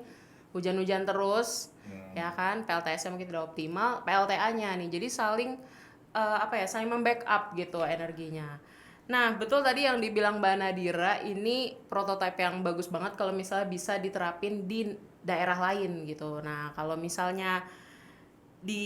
hujan-hujan terus ya kan, PLTS-nya mungkin tidak optimal, PLTA-nya nih. Jadi saling saling membackup gitu energinya. Nah, betul tadi yang dibilang Mbak Nadira, ini prototipe yang bagus banget kalau misalnya bisa diterapin di daerah lain gitu. Nah, kalau misalnya di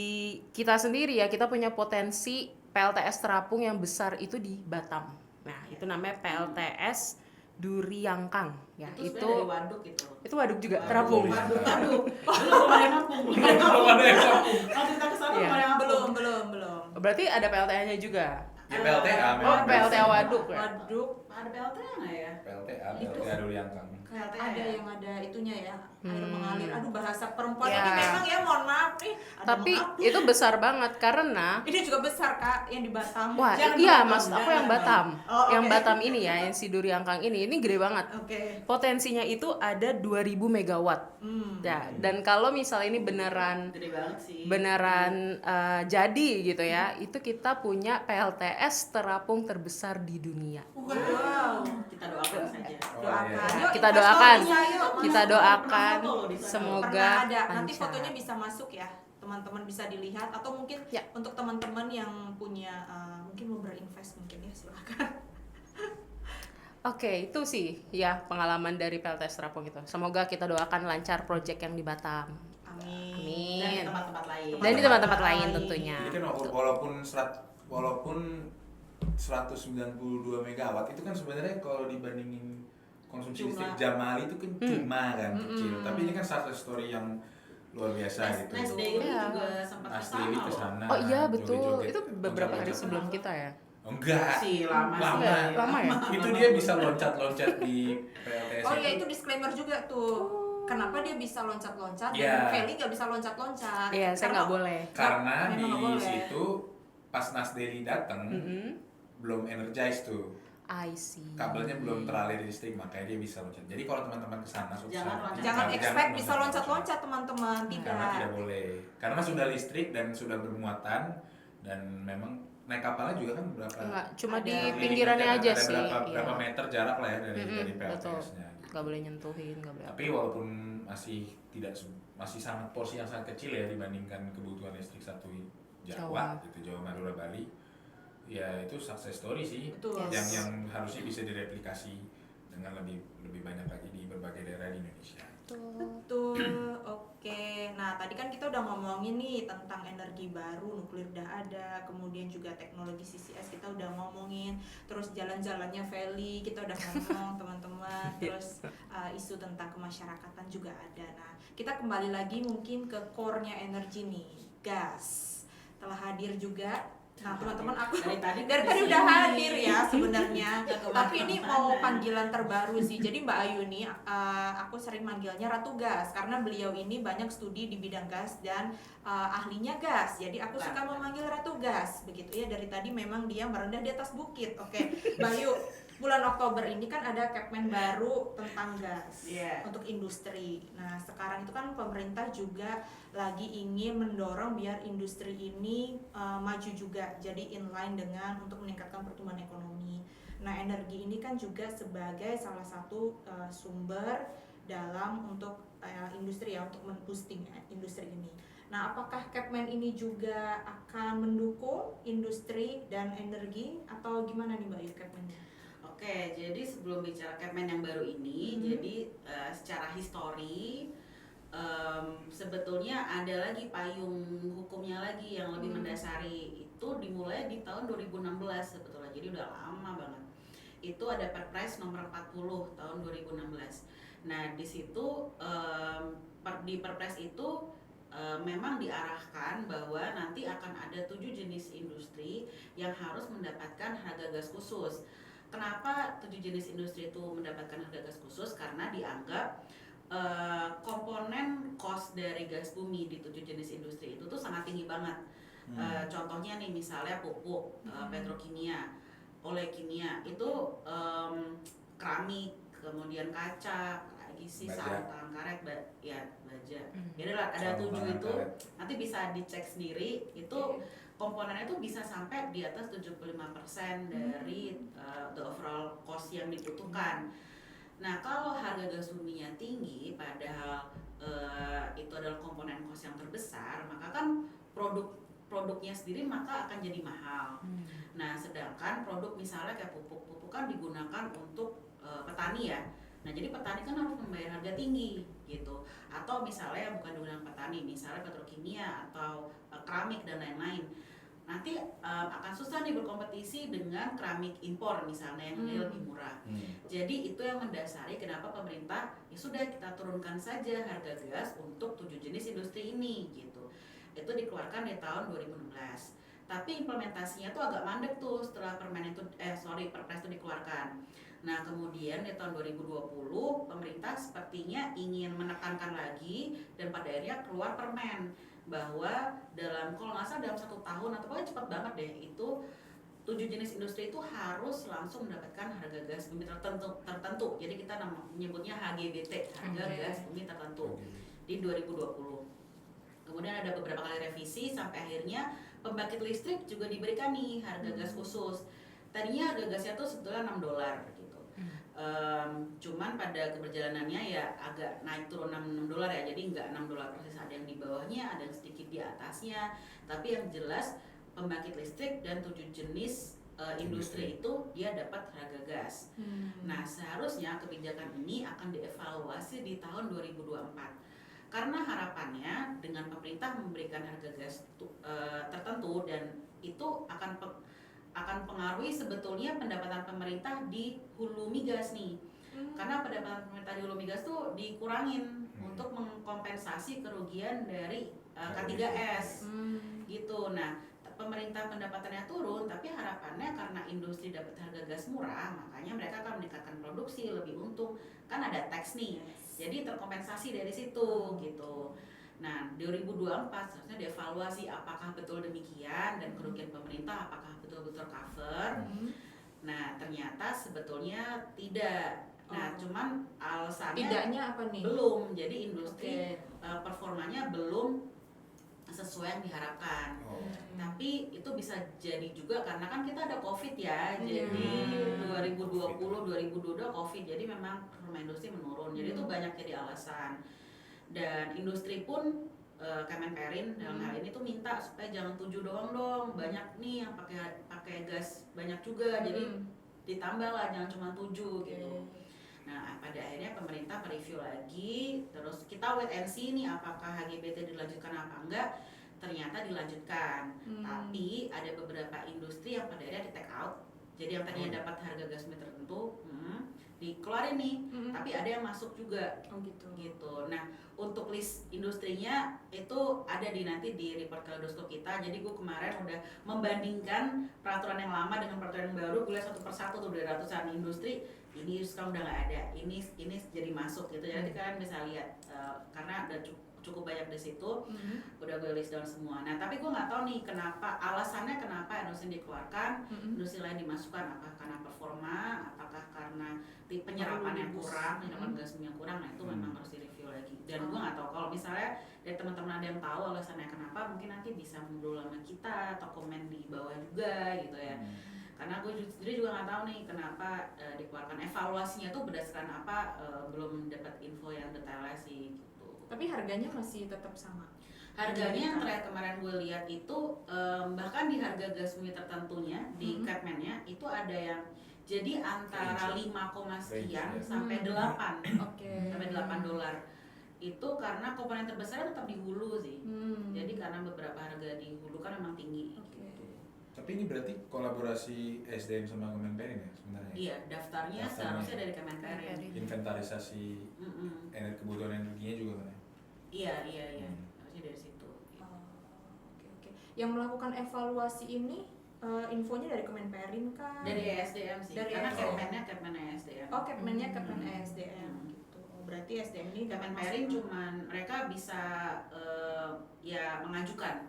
kita sendiri ya, kita punya potensi PLTS terapung yang besar itu di Batam. Nah, itu namanya PLTS Duri Yangkang ya. Itu sebenarnya dari waduk gitu. Itu waduk juga Waduk, terapung. iya. Waduk. Belum ada yang ngapung. Belum ada yang ngapung. Kalau kita kesana Iya. belum ada yang ngapung. Belum. Berarti ada PLTA-nya juga. Ya PLTA Oh, memang. PLTA waduk ya. Waduk Ada PLTA nggak ya? PLTA Duri Yangkang. PLTA ada ya? yang ada itunya ya, air Hmm. mengalir. Aduh, bahasa perempuan Ya. ini memang ya, mohon maaf nih. Ada Tapi mengapung. itu besar banget karena Ini juga besar Kak yang di Batam. wah, Jangan iya Batam, maksud aku jangan. yang Batam. Oh, Yang oke. Batam ini ya, yang si Duri Yangkang ini gede banget. Oke. Potensinya itu ada 2000 megawatt. Ya, dan kalau misalnya ini beneran Gede banget sih. jadi gitu ya, itu kita punya PLTS terapung terbesar di dunia. Wow. Kita doakan saja. Oh, Doakan. iya. Yuk, Kita investor doakan. bisa, yuk. Kita doakan Pernah foto loh di sana. semoga Pernah ada. Nanti lancar. fotonya bisa masuk ya. Teman-teman bisa dilihat atau mungkin Ya. untuk teman-teman yang punya mungkin mau berinvest mungkin ya, silakan. Oke, itu sih ya pengalaman dari PLTS terapung itu. Semoga kita doakan lancar project yang di Batam. Amin. Dan di Amin. tempat-tempat lain. Dan di tempat-tempat lain tentunya. Jadi kan walaupun 192 megawatt itu kan sebenarnya kalau dibandingin konsumsi Cuma. listrik Jamali itu kan cuma kan kecil. Tapi ini kan success story yang luar biasa gitu. Nice Daily Iya. juga sempat Nice kesana Daily loh. kesana. Oh iya betul, joget-joget, itu beberapa hari loncat-loncat. sebelum kita ya. Oh, enggak. Sih lama Lama. sih. Lama ya? Itu dia bisa loncat-loncat di PLTS. Oh iya, itu disclaimer juga tuh. Kenapa dia bisa loncat-loncat Iya. dan Feli nggak bisa loncat-loncat? Iya, saya nggak boleh. Karena Memang di nggak boleh. situ pas Nas Daily datang belum energize tuh. I see. Kabelnya belum teraliri listrik, makanya dia bisa loncat. Jadi kalau teman-teman kesana sukses, Jangan loncat. Jangan expect bisa loncat-loncat teman-teman, Karena tidak. tidak boleh. Karena sudah listrik dan sudah bermuatan dan memang naik kapalnya juga kan berapa? Enggak, cuma Ada di keliling pinggirannya ada aja berapa, sih. berapa Iya. meter jarak lah ya dari Betul. PLTS-nya. Nggak boleh nyentuhin, nggak boleh. Tapi walaupun masih sangat porsi yang sangat kecil ya dibandingkan kebutuhan listrik satu Jawa, Jawa. gitu, Jawa Madura Bali. Ya itu success story sih. Betul. Yes. Yang harusnya bisa direplikasi dengan lebih banyak lagi di berbagai daerah di Indonesia. Betul, oke. Nah, tadi kan kita udah ngomongin nih tentang energi baru, nuklir udah ada, kemudian juga teknologi CCS kita udah ngomongin, terus jalan-jalannya Feli kita udah ngomong teman-teman, terus isu tentang kemasyarakatan juga ada. Nah, kita kembali lagi mungkin ke core-nya energi nih, gas. Telah hadir juga. Nah, teman-teman, aku Dari tadi dari tadi di udah sini. hadir ya sebenarnya. Nggak Tapi ini mau kemana-mana. panggilan terbaru sih. Jadi Mbak Ayu nih, aku sering manggilnya Ratu Gas karena beliau ini banyak studi di bidang gas dan ahlinya gas. Jadi aku suka memanggil Ratu Gas. Begitu ya, dari tadi memang dia merendah di atas bukit. Oke, Mbak Ayu, bulan Oktober ini kan ada Kepmen baru tentang gas Iya. untuk industri. Nah, sekarang itu kan pemerintah juga lagi ingin mendorong biar industri ini maju juga, jadi inline dengan untuk meningkatkan pertumbuhan ekonomi. Nah, energi ini kan juga sebagai salah satu sumber dalam untuk industri ya, untuk men-boosting industri ini. Nah, apakah Kepmen ini juga akan mendukung industri dan energi atau gimana nih Mbak Yu Kepmennya? Oke, jadi sebelum bicara Kepmen yang baru ini, jadi secara histori sebetulnya ada lagi payung hukumnya lagi yang lebih mendasari. Itu dimulai di tahun 2016 sebetulnya, jadi udah lama banget. Itu ada Perpres nomor 40 tahun 2016. Nah, di situ di Perpres itu memang diarahkan bahwa nanti akan ada 7 jenis industri yang harus mendapatkan harga gas khusus. Kenapa 7 jenis industri itu mendapatkan harga gas khusus? Karena dianggap komponen cost dari gas bumi di 7 jenis industri itu tuh sangat tinggi banget. Contohnya nih misalnya pupuk, petrokimia, oleh kimia itu keramik, kemudian kaca, lagi sih Baja. santan, karet, baja. Jadi ada 7 itu, nanti bisa dicek sendiri itu komponennya itu bisa sampai di atas 75% dari the overall cost yang dibutuhkan. Nah, kalau harga gas buminya tinggi, padahal itu adalah komponen cost yang terbesar, maka kan produknya sendiri maka akan jadi mahal. Nah, sedangkan produk misalnya kayak pupuk kan digunakan untuk petani ya. Nah jadi petani kan harus membayar harga tinggi gitu. Atau misalnya bukan dengan petani, misalnya petrokimia atau keramik dan lain-lain. Nanti akan susah nih berkompetisi dengan keramik impor misalnya yang lebih murah. Jadi itu yang mendasari kenapa pemerintah ya sudah kita turunkan saja harga gas untuk 7 jenis industri ini gitu. Itu dikeluarkan di tahun 2016. Tapi implementasinya tuh agak mandek tuh setelah Perpres itu dikeluarkan. Nah kemudian di tahun 2020 pemerintah sepertinya ingin menekankan lagi dan pada akhirnya keluar permen bahwa kalau nggak salah dalam 1 tahun atau pokoknya cepat banget deh itu 7 jenis industri itu harus langsung mendapatkan harga gas bumi tertentu. Jadi kita menyebutnya HGBT, harga gas bumi tertentu di 2020. Kemudian ada beberapa kali revisi sampai akhirnya pembangkit listrik juga diberikan nih harga gas khusus. Tadinya harga gasnya tuh sebetulnya $6 gitu. Cuman pada keberjalanannya ya agak naik turun $6 ya, jadi nggak $6 persis, ada yang di bawahnya, ada yang sedikit di atasnya. Tapi yang jelas pembangkit listrik dan 7 jenis industri itu dia dapat harga gas. Nah seharusnya kebijakan ini akan dievaluasi di tahun 2024. Karena harapannya dengan pemerintah memberikan harga gas tertentu dan itu akan pengaruhi sebetulnya pendapatan pemerintah di hulu migas nih. Karena pendapatan pemerintah di hulu migas tuh dikurangin untuk mengkompensasi kerugian dari K3S gitu. Nah pemerintah pendapatannya turun, tapi harapannya karena industri dapat harga gas murah, makanya mereka akan meningkatkan produksi, lebih untung, kan ada tax nih, jadi terkompensasi dari situ gitu. Nah 2024 seharusnya dievaluasi apakah betul demikian dan kerugian pemerintah apakah betul-betul cover. Nah ternyata sebetulnya tidak. Nah cuman alasannya Tidaknya apa nih? belum, jadi industri performanya belum sesuai yang diharapkan. Tapi itu bisa jadi juga karena kan kita ada COVID ya. Jadi 2020-2022 COVID, jadi memang performa industri menurun. Jadi itu banyak jadi alasan. Dan industri pun Kemenperin dalam hal ini tuh minta supaya jangan 7 doang dong, banyak nih yang pakai gas banyak juga. Jadi ditambah lah, jangan cuma 7 gitu. Nah pada akhirnya pemerintah mereview lagi, terus kita wait and see nih apakah HGBT dilanjutkan apa enggak. Ternyata dilanjutkan, tapi ada beberapa industri yang pada akhirnya di take out. Jadi yang tadinya dapat harga gas bumi tertentu dikeluarin nih, tapi ada yang masuk juga. Gitu. Nah untuk list industrinya itu ada nanti di report kaleidoskop kita. Jadi gue kemarin udah membandingkan peraturan yang lama dengan peraturan yang baru. Gue lihat satu persatu tuh dari ratusan industri. Ini sekarang udah nggak ada. Ini jadi masuk gitu. Jadi kalian bisa lihat karena ada cukup banyak di situ. Udah gue list down semua. Nah tapi gue nggak tahu nih alasannya kenapa industri dikeluarkan, industri lain dimasukkan. Apakah karena performa, apakah karena penyerapan yang kurang, penyerapan gas yang kurang. Nah itu memang harus direview lagi. Dan gue nggak tahu kalau misalnya dari teman-teman ada yang tahu alasannya kenapa, mungkin nanti bisa ngobrol sama kita atau komen di bawah juga gitu ya. Karena gue sendiri juga nggak tahu nih kenapa dikeluarkan, evaluasinya tuh berdasarkan apa, belum dapat info yang detailnya sih gitu. Tapi harganya masih tetap sama. Harganya yang terakhir kemarin gue lihat itu bahkan di harga gas bumi tertentunya di Capman-nya itu ada yang jadi antara 5, sekian sampai 8. Sampai $8. Itu karena komponen terbesar tetap di hulu sih. Jadi karena beberapa harga di hulu kan memang tinggi. Tapi ini berarti kolaborasi SDM sama Kemenperin ya sebenarnya? Iya, daftarnya seharusnya dari Kemenperin. Inventarisasi kebutuhan energinya juga kan ya? Iya. Harusnya dari situ. Oke. Yang melakukan evaluasi ini infonya dari Kemenperin kah? Dari ESDM sih. Dari karena ESDM. Capman ESDM. Oh, Capman-nya Capman ESDM gitu. Berarti SDM ini Kemenperin cuman mereka bisa ya mengajukan.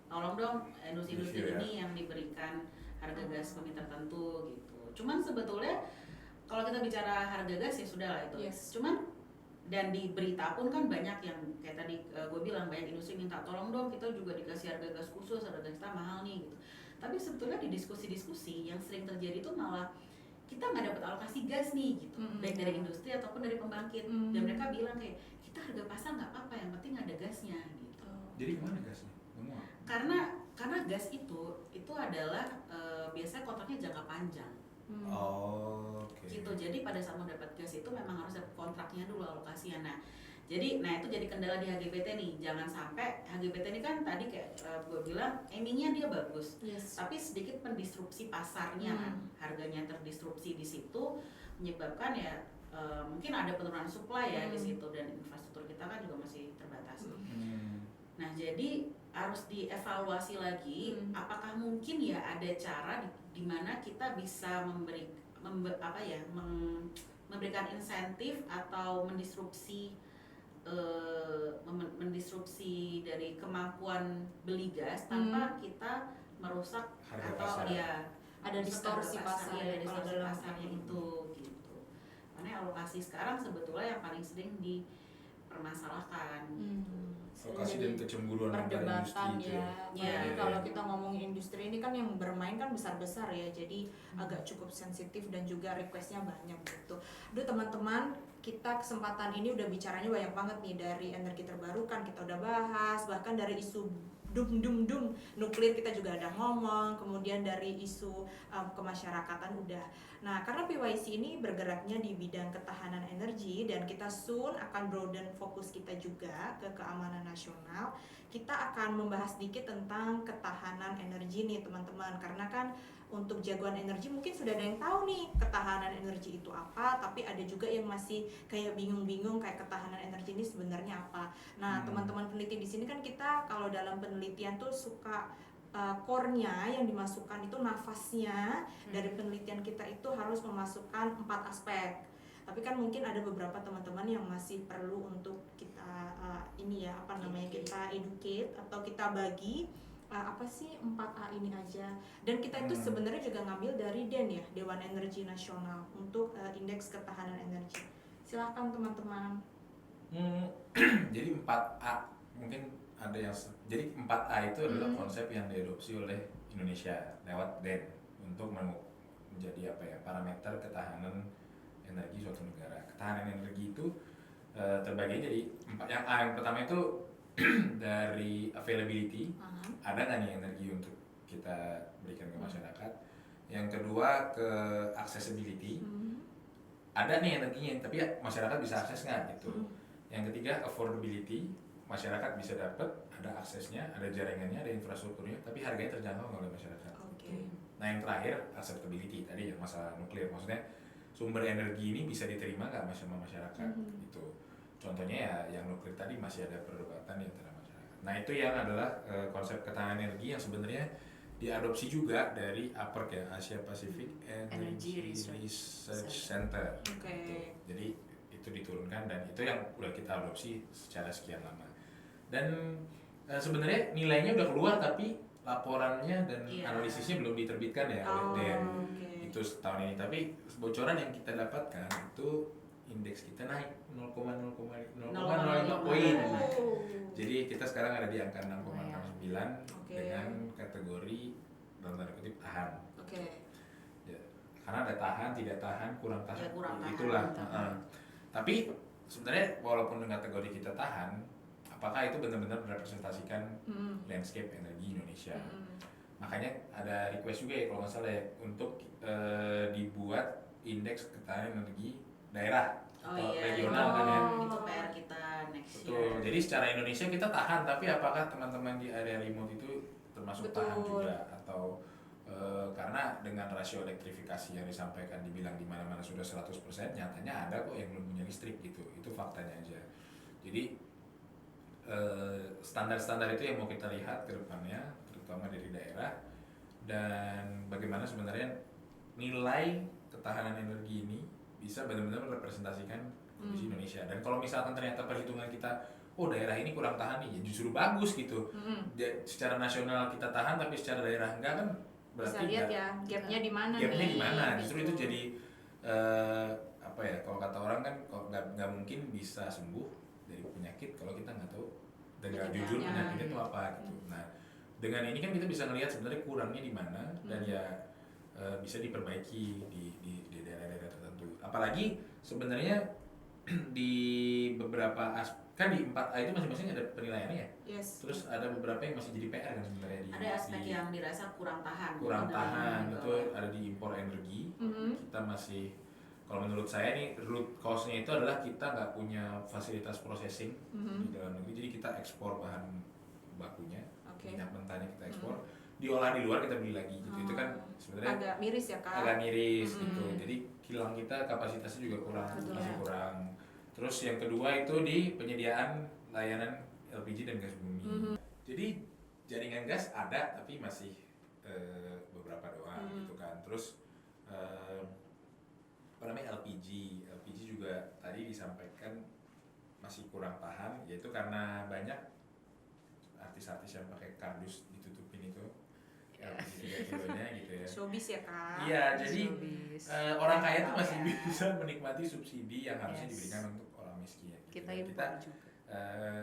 Tolong dong industri-industri ini yang diberikan harga gas bumi tertentu gitu. Cuman sebetulnya kalau kita bicara harga gas ya sudah lah itu. Cuman dan di berita pun kan banyak yang kayak tadi gue bilang, banyak industri minta tolong dong kita juga dikasih harga gas khusus, harga gas kita mahal nih gitu. Tapi sebetulnya di diskusi-diskusi yang sering terjadi itu malah kita nggak dapat alokasi gas nih gitu, baik dari industri ataupun dari pembangkit. Dan mereka bilang kayak kita harga pasar nggak apa-apa, yang penting ada gasnya gitu. Jadi kemana gasnya? Karena gas itu adalah biasanya kontraknya jangka panjang. Oke. Gitu. Jadi pada saat mau dapat gas itu memang harus dapat kontraknya dulu, alokasinya. Nah itu jadi kendala di HGBT nih. Jangan sampai HGBT ini kan tadi kayak gue bilang aimingnya dia bagus, Yes. tapi sedikit pendisrupsi pasarnya kan, harganya terdisrupsi di situ menyebabkan ya mungkin ada penurunan supply ya di situ, dan infrastruktur kita kan juga masih terbatas. Nah jadi harus dievaluasi lagi apakah mungkin ya ada cara di mana kita bisa memberikan insentif atau mendisrupsi dari kemampuan beli gas tanpa kita merusak Harga atau pasar. ya Ada distorsi pasar ya, ya ada kalau distorsi dalam pasarnya itu gitu. Karena alokasi sekarang sebetulnya yang paling sering dipermasalahkan. Alokasi dan kecemburuan antar perdebatan industri itu ya. Iya. Apalagi kalau kita ngomongin industri ini kan yang bermain kan besar-besar ya, jadi agak cukup sensitif dan juga requestnya banyak gitu. Aduh teman-teman, kita kesempatan ini udah bicaranya banyak banget nih, dari energi terbarukan kita udah bahas, bahkan dari isu dum nuklir kita juga ada ngomong, kemudian dari isu kemasyarakatan udah. Nah, karena PYC ini bergeraknya di bidang ketahanan energi dan kita soon akan broaden fokus kita juga ke keamanan nasional, kita akan membahas sedikit tentang ketahanan energi nih teman-teman. Karena kan untuk jagoan energi mungkin sudah ada yang tahu nih ketahanan energi itu apa, tapi ada juga yang masih kayak bingung-bingung kayak ketahanan energi ini sebenarnya apa. Nah, teman-teman peneliti di sini kan kita kalau dalam penelitian tuh suka core-nya yang dimasukkan itu nafasnya. Dari penelitian kita itu harus memasukkan 4 aspek. Tapi kan mungkin ada beberapa teman-teman yang masih perlu untuk kita kita educate atau kita bagi apa sih 4A ini aja. Dan kita itu sebenarnya juga ngambil dari DEN ya, Dewan Energi Nasional, untuk indeks ketahanan energi. Silahkan teman-teman. Jadi 4A mungkin ada yang jadi 4A itu adalah konsep yang diadopsi oleh Indonesia lewat DEN untuk menjadi parameter ketahanan energi suatu negara. Ketahanan energi itu terbagi jadi yang A yang pertama itu dari availability, ada nggak nih energi untuk kita berikan ke masyarakat. Yang kedua ke accessibility, ada nih energinya tapi masyarakat bisa akses nggak gitu. Yang ketiga affordability, masyarakat bisa dapat, ada aksesnya, ada jaringannya, ada infrastrukturnya, tapi harganya terjangkau oleh masyarakat. Nah yang terakhir acceptability, tadi yang masalah nuklir, maksudnya sumber energi ini bisa diterima nggak sama masyarakat gitu. Contohnya ya yang nuklir tadi masih ada perdebatan di antara masyarakat. Nah itu yang adalah konsep ketahanan energi yang sebenarnya diadopsi juga dari APERC ya, Asia Pacific Energy Research Center. Gitu. Jadi itu diturunkan dan itu yang udah kita adopsi secara sekian lama. Dan sebenarnya nilainya udah keluar tapi laporannya dan analisisnya belum diterbitkan ya oleh DEN. Itu setahun ini, tapi bocoran yang kita dapatkan itu indeks kita naik 0,05 poin. Jadi kita sekarang ada di angka 6,69 dengan kategori dalam tanda kutip tahan. Ya, karena ada tahan, tidak tahan, kurang tahan. Itulah. Tapi sebenarnya walaupun dengan kategori kita tahan, apakah itu benar-benar merepresentasikan landscape energi Indonesia? Makanya ada request juga ya kalau nggak salah ya untuk dibuat indeks ketahanan energi daerah atau regional kan ya. Itu PR kita next year. Betul. Jadi secara Indonesia kita tahan, tapi apakah teman-teman di area remote itu termasuk tahan juga atau karena dengan rasio elektrifikasi yang disampaikan dibilang di mana-mana sudah 100%, nyatanya ada kok yang belum punya listrik gitu. Itu faktanya aja. Jadi standar-standar itu yang mau kita lihat ke depannya, terutama dari daerah, dan bagaimana sebenarnya nilai ketahanan energi ini bisa benar-benar merepresentasikan kondisi Indonesia. Dan kalau misalkan ternyata perhitungan kita, daerah ini kurang tahan nih, ya justru bagus gitu. Secara nasional kita tahan, tapi secara daerah enggak kan, berarti bisa lihat ya gapnya di mana nih. Gapnya di mana? Justru itu jadi kalau kata orang kan, nggak mungkin bisa sembuh dari penyakit kalau kita nggak tahu dan nggak jujur penyakitnya itu apa gitu. Nah dengan ini kan kita bisa ngelihat sebenarnya kurangnya di mana dan ya bisa diperbaiki di daerah-daerah tertentu. Apalagi sebenarnya di beberapa kan di 4A itu masing-masing ada penilaiannya ya. Yes. Terus ada beberapa yang masih jadi PR kan sebenarnya di Ada aspek yang dirasa kurang tahan. kurang gitu, tahan gitu. itu ada di impor energi. Mhm. Kita masih, kalau menurut saya nih root cause-nya itu adalah kita nggak punya fasilitas processing di dalam negeri, jadi kita ekspor bahan bakunya, Oke. minyak mentahnya kita ekspor, diolah di luar kita beli lagi gitu. Itu kan sebenarnya Agak miris ya Kak. agak miris gitu. Jadi kilang kita kapasitasnya juga kurang, Betul. masih kurang. Terus yang kedua itu di penyediaan layanan LPG dan gas bumi. Jadi jaringan gas ada tapi masih beberapa doang gitu kan. Terus apa namanya LPG juga tadi disampaikan masih kurang tahan, yaitu karena banyak artis-artis yang pakai kardus ditutupin itu LPG 3 kilonya gitu ya. Showbiz ya Kak. Iya, jadi Showbiz. orang kaya tuh masih Ya. bisa menikmati subsidi yang harusnya Yes. diberikan untuk orang miskin. Gitu. Kita Dan impor juga.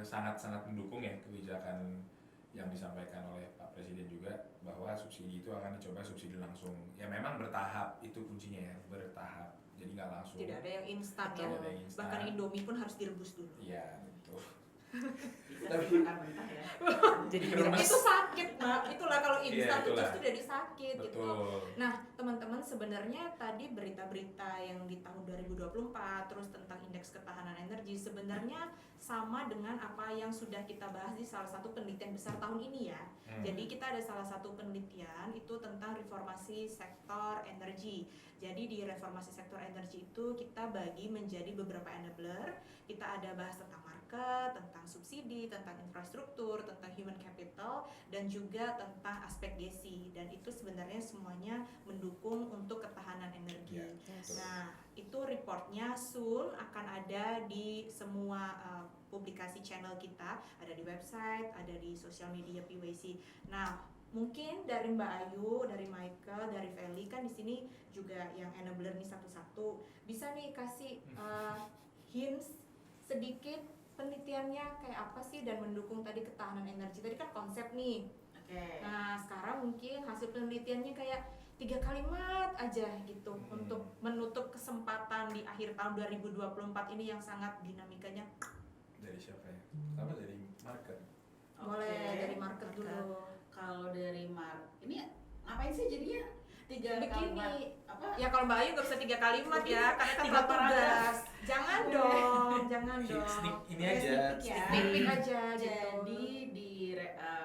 sangat-sangat mendukung ya kebijakan yang disampaikan oleh Pak Presiden juga, bahwa subsidi itu akan dicoba subsidi langsung. Ya memang bertahap, itu kuncinya ya, bertahap. Jadi nggak langsung. Tidak ada yang instan ya. Tidak ada yang instan. Bahkan Indomie pun harus direbus dulu. Iya, betul. Bisa Tapi- makan mentah ya. Jadi Remes. Itu sakit Mbak. Itulah kalau Iya, instan itu itulah. justru jadi sakit gitu. Betul. Nah, teman-teman sebenarnya tadi berita-berita yang di tahun 2024 terus tentang indeks ketahanan energi sebenarnya sama dengan apa yang sudah kita bahas di salah satu penelitian besar tahun ini ya. Jadi kita ada salah satu penelitian itu tentang reformasi sektor energi. Jadi di reformasi sektor energi itu kita bagi menjadi beberapa enabler. Kita ada bahas tentang market, tentang subsidi, tentang infrastruktur, tentang human capital, dan juga tentang aspek GESI. Dan itu sebenarnya semuanya mendukung untuk ketahanan energi. Iya, Yes. Nah, itu reportnya soon akan ada di semua publikasi channel kita, ada di website, ada di sosial media PWC. Nah, mungkin dari Mbak Ayu, dari Michael, dari Feli kan di sini juga yang enabler nih satu-satu bisa nih kasih hints sedikit penelitiannya kayak apa sih dan mendukung tadi ketahanan energi. Tadi kan konsep nih. Oke. Nah, sekarang mungkin hasil penelitiannya kayak 3 kalimat aja gitu untuk menutup kesempatan di akhir tahun 2024 ini yang sangat dinamikanya. Dari siapa ya? Pertama dari market. Boleh Oke. dari market dulu. Kalau dari ini ngapain sih jadinya 3 kalimat Begini, apa? ya kalau Mbak Ayu nggak usah 3 kalimat ya, karena kan 3 telah paragraf. tugas. Jangan dong, jangan dong. Sneak ini Oke, aja. sneak peek ya. Sneak peek aja gitu. Jadi di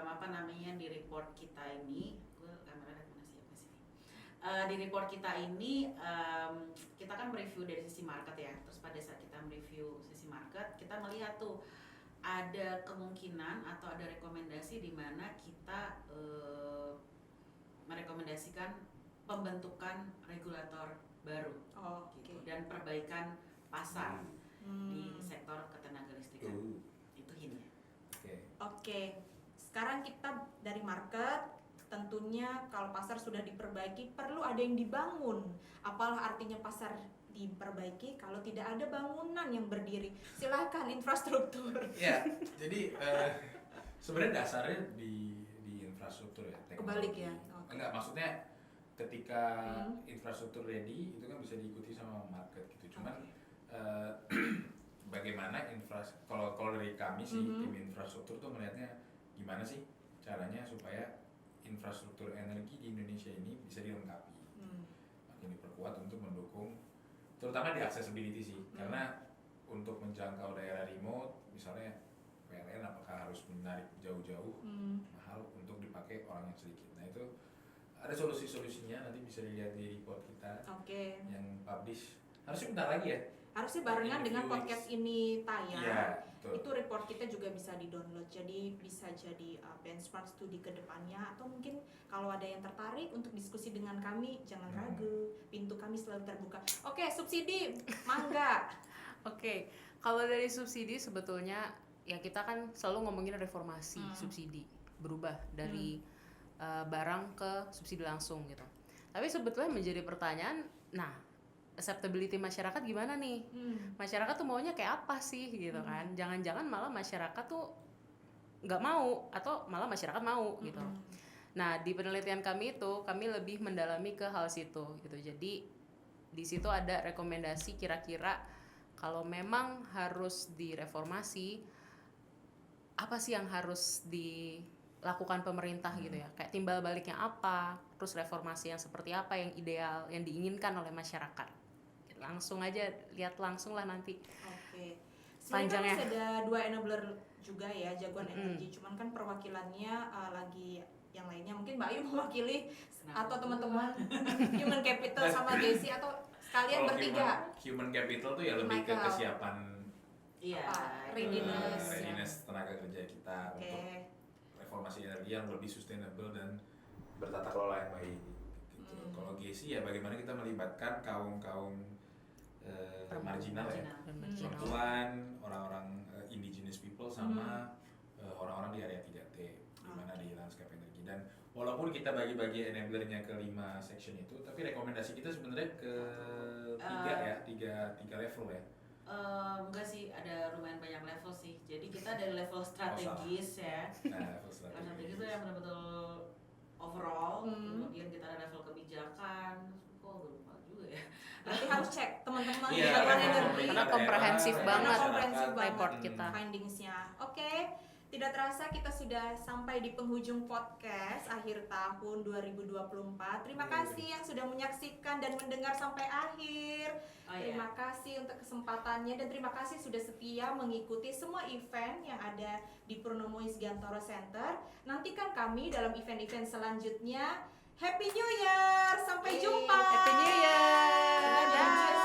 apa namanya di report kita ini, gue kamera ada mana sih apa sih? Di report kita ini kita kan mereview dari sisi market ya. Terus pada saat kita mereview sisi market, kita melihat tuh ada kemungkinan atau ada rekomendasi di mana kita merekomendasikan pembentukan regulator baru Oh, gitu, oke. dan perbaikan pasar di Hmm. sektor ketenaga listrikan. Itu hintnya. Oke. Oke, sekarang kita dari market, tentunya kalau pasar sudah diperbaiki perlu ada yang dibangun. Apalah artinya pasar diperbaiki kalau tidak ada bangunan yang berdiri? Silakan infrastruktur. Ya, jadi sebenarnya dasarnya di infrastruktur ya. Teknologi. Kebalik ya? Oke. Enggak, maksudnya ketika Hmm. infrastruktur ready itu kan bisa diikuti sama market gitu. Cuman bagaimana kalau dari kami sih tim infrastruktur tuh melihatnya gimana sih caranya supaya infrastruktur energi di Indonesia ini bisa dilengkapi, makin diperkuat untuk mendukung terutama di accessibility sih, karena untuk menjangkau daerah remote misalnya PLN apakah harus menarik jauh-jauh mahal untuk dipakai orang yang sedikit. Nah itu ada solusi-solusinya, nanti bisa dilihat di report kita Oke. yang publish harusnya bentar lagi ya. Harusnya barengan In dengan few podcast weeks. ini tayang. Iya, betul. Itu report kita juga bisa di-download, jadi bisa jadi benchmark studi ke depannya. Atau mungkin kalau ada yang tertarik untuk diskusi dengan kami, jangan ragu, pintu kami selalu terbuka. Oke, subsidi, mangga. Oke, kalau dari subsidi sebetulnya ya kita kan selalu ngomongin reformasi subsidi, berubah dari barang ke subsidi langsung gitu. Tapi sebetulnya menjadi pertanyaan, nah acceptability masyarakat gimana nih? Masyarakat tuh maunya kayak apa sih gitu kan? Jangan-jangan malah masyarakat tuh nggak mau atau malah masyarakat mau gitu. Nah di penelitian kami itu kami lebih mendalami ke hal situ gitu. Jadi di situ ada rekomendasi kira-kira kalau memang harus direformasi, apa sih yang harus dilakukan pemerintah gitu ya, kayak timbal baliknya apa, terus reformasi yang seperti apa yang ideal, yang diinginkan oleh masyarakat. Langsung aja lihat langsung lah nanti. Oke. Sebenarnya Panjangnya. masih ada 2 enabler juga ya, jagoan energi. Cuman kan perwakilannya lagi yang lainnya. Mungkin Mbak Ayu mewakili atau teman-teman human capital sama Desi atau sekalian Kalau bertiga. human capital tuh ya lebih ke Michael. kesiapan Iya, Readiness. readiness tenaga kerja kita Oke. untuk reformasi energi yang lebih sustainable dan bertata kelola yang baik. Gitu. Kalau GESI ya bagaimana kita melibatkan kaum marginal ya, Dan Hmm. marginal. perempuan, orang-orang indigenous people sama orang-orang di area 3T di mana di landscape energi. Dan walaupun kita bagi-bagi enablernya ke 5 section itu, tapi rekomendasi kita sebenarnya ke tiga level ya. Enggak sih, ada lumayan banyak level sih. Jadi kita dari level strategis ya. Nah, level Level strategis strategi itu yang benar-betul overall. Hmm. Kemudian kita ada level kebijakan. Kok gue lupa juga ya. Berarti harus cek teman-teman Iya, jagoan level energi. pemerintah Karena komprehensif daerah, banget komprehensif banget report kita. Findingsnya. Oke, tidak terasa kita sudah sampai di penghujung podcast akhir tahun 2024. Terima kasih yang sudah menyaksikan dan mendengar sampai akhir. Oh iya. Terima kasih untuk kesempatannya dan terima kasih sudah setia mengikuti semua event yang ada di Purnomo Isgantoro Center. Nantikan kami dalam event-event selanjutnya. Happy New Year! Sampai jumpa! Happy New Year! Dadah!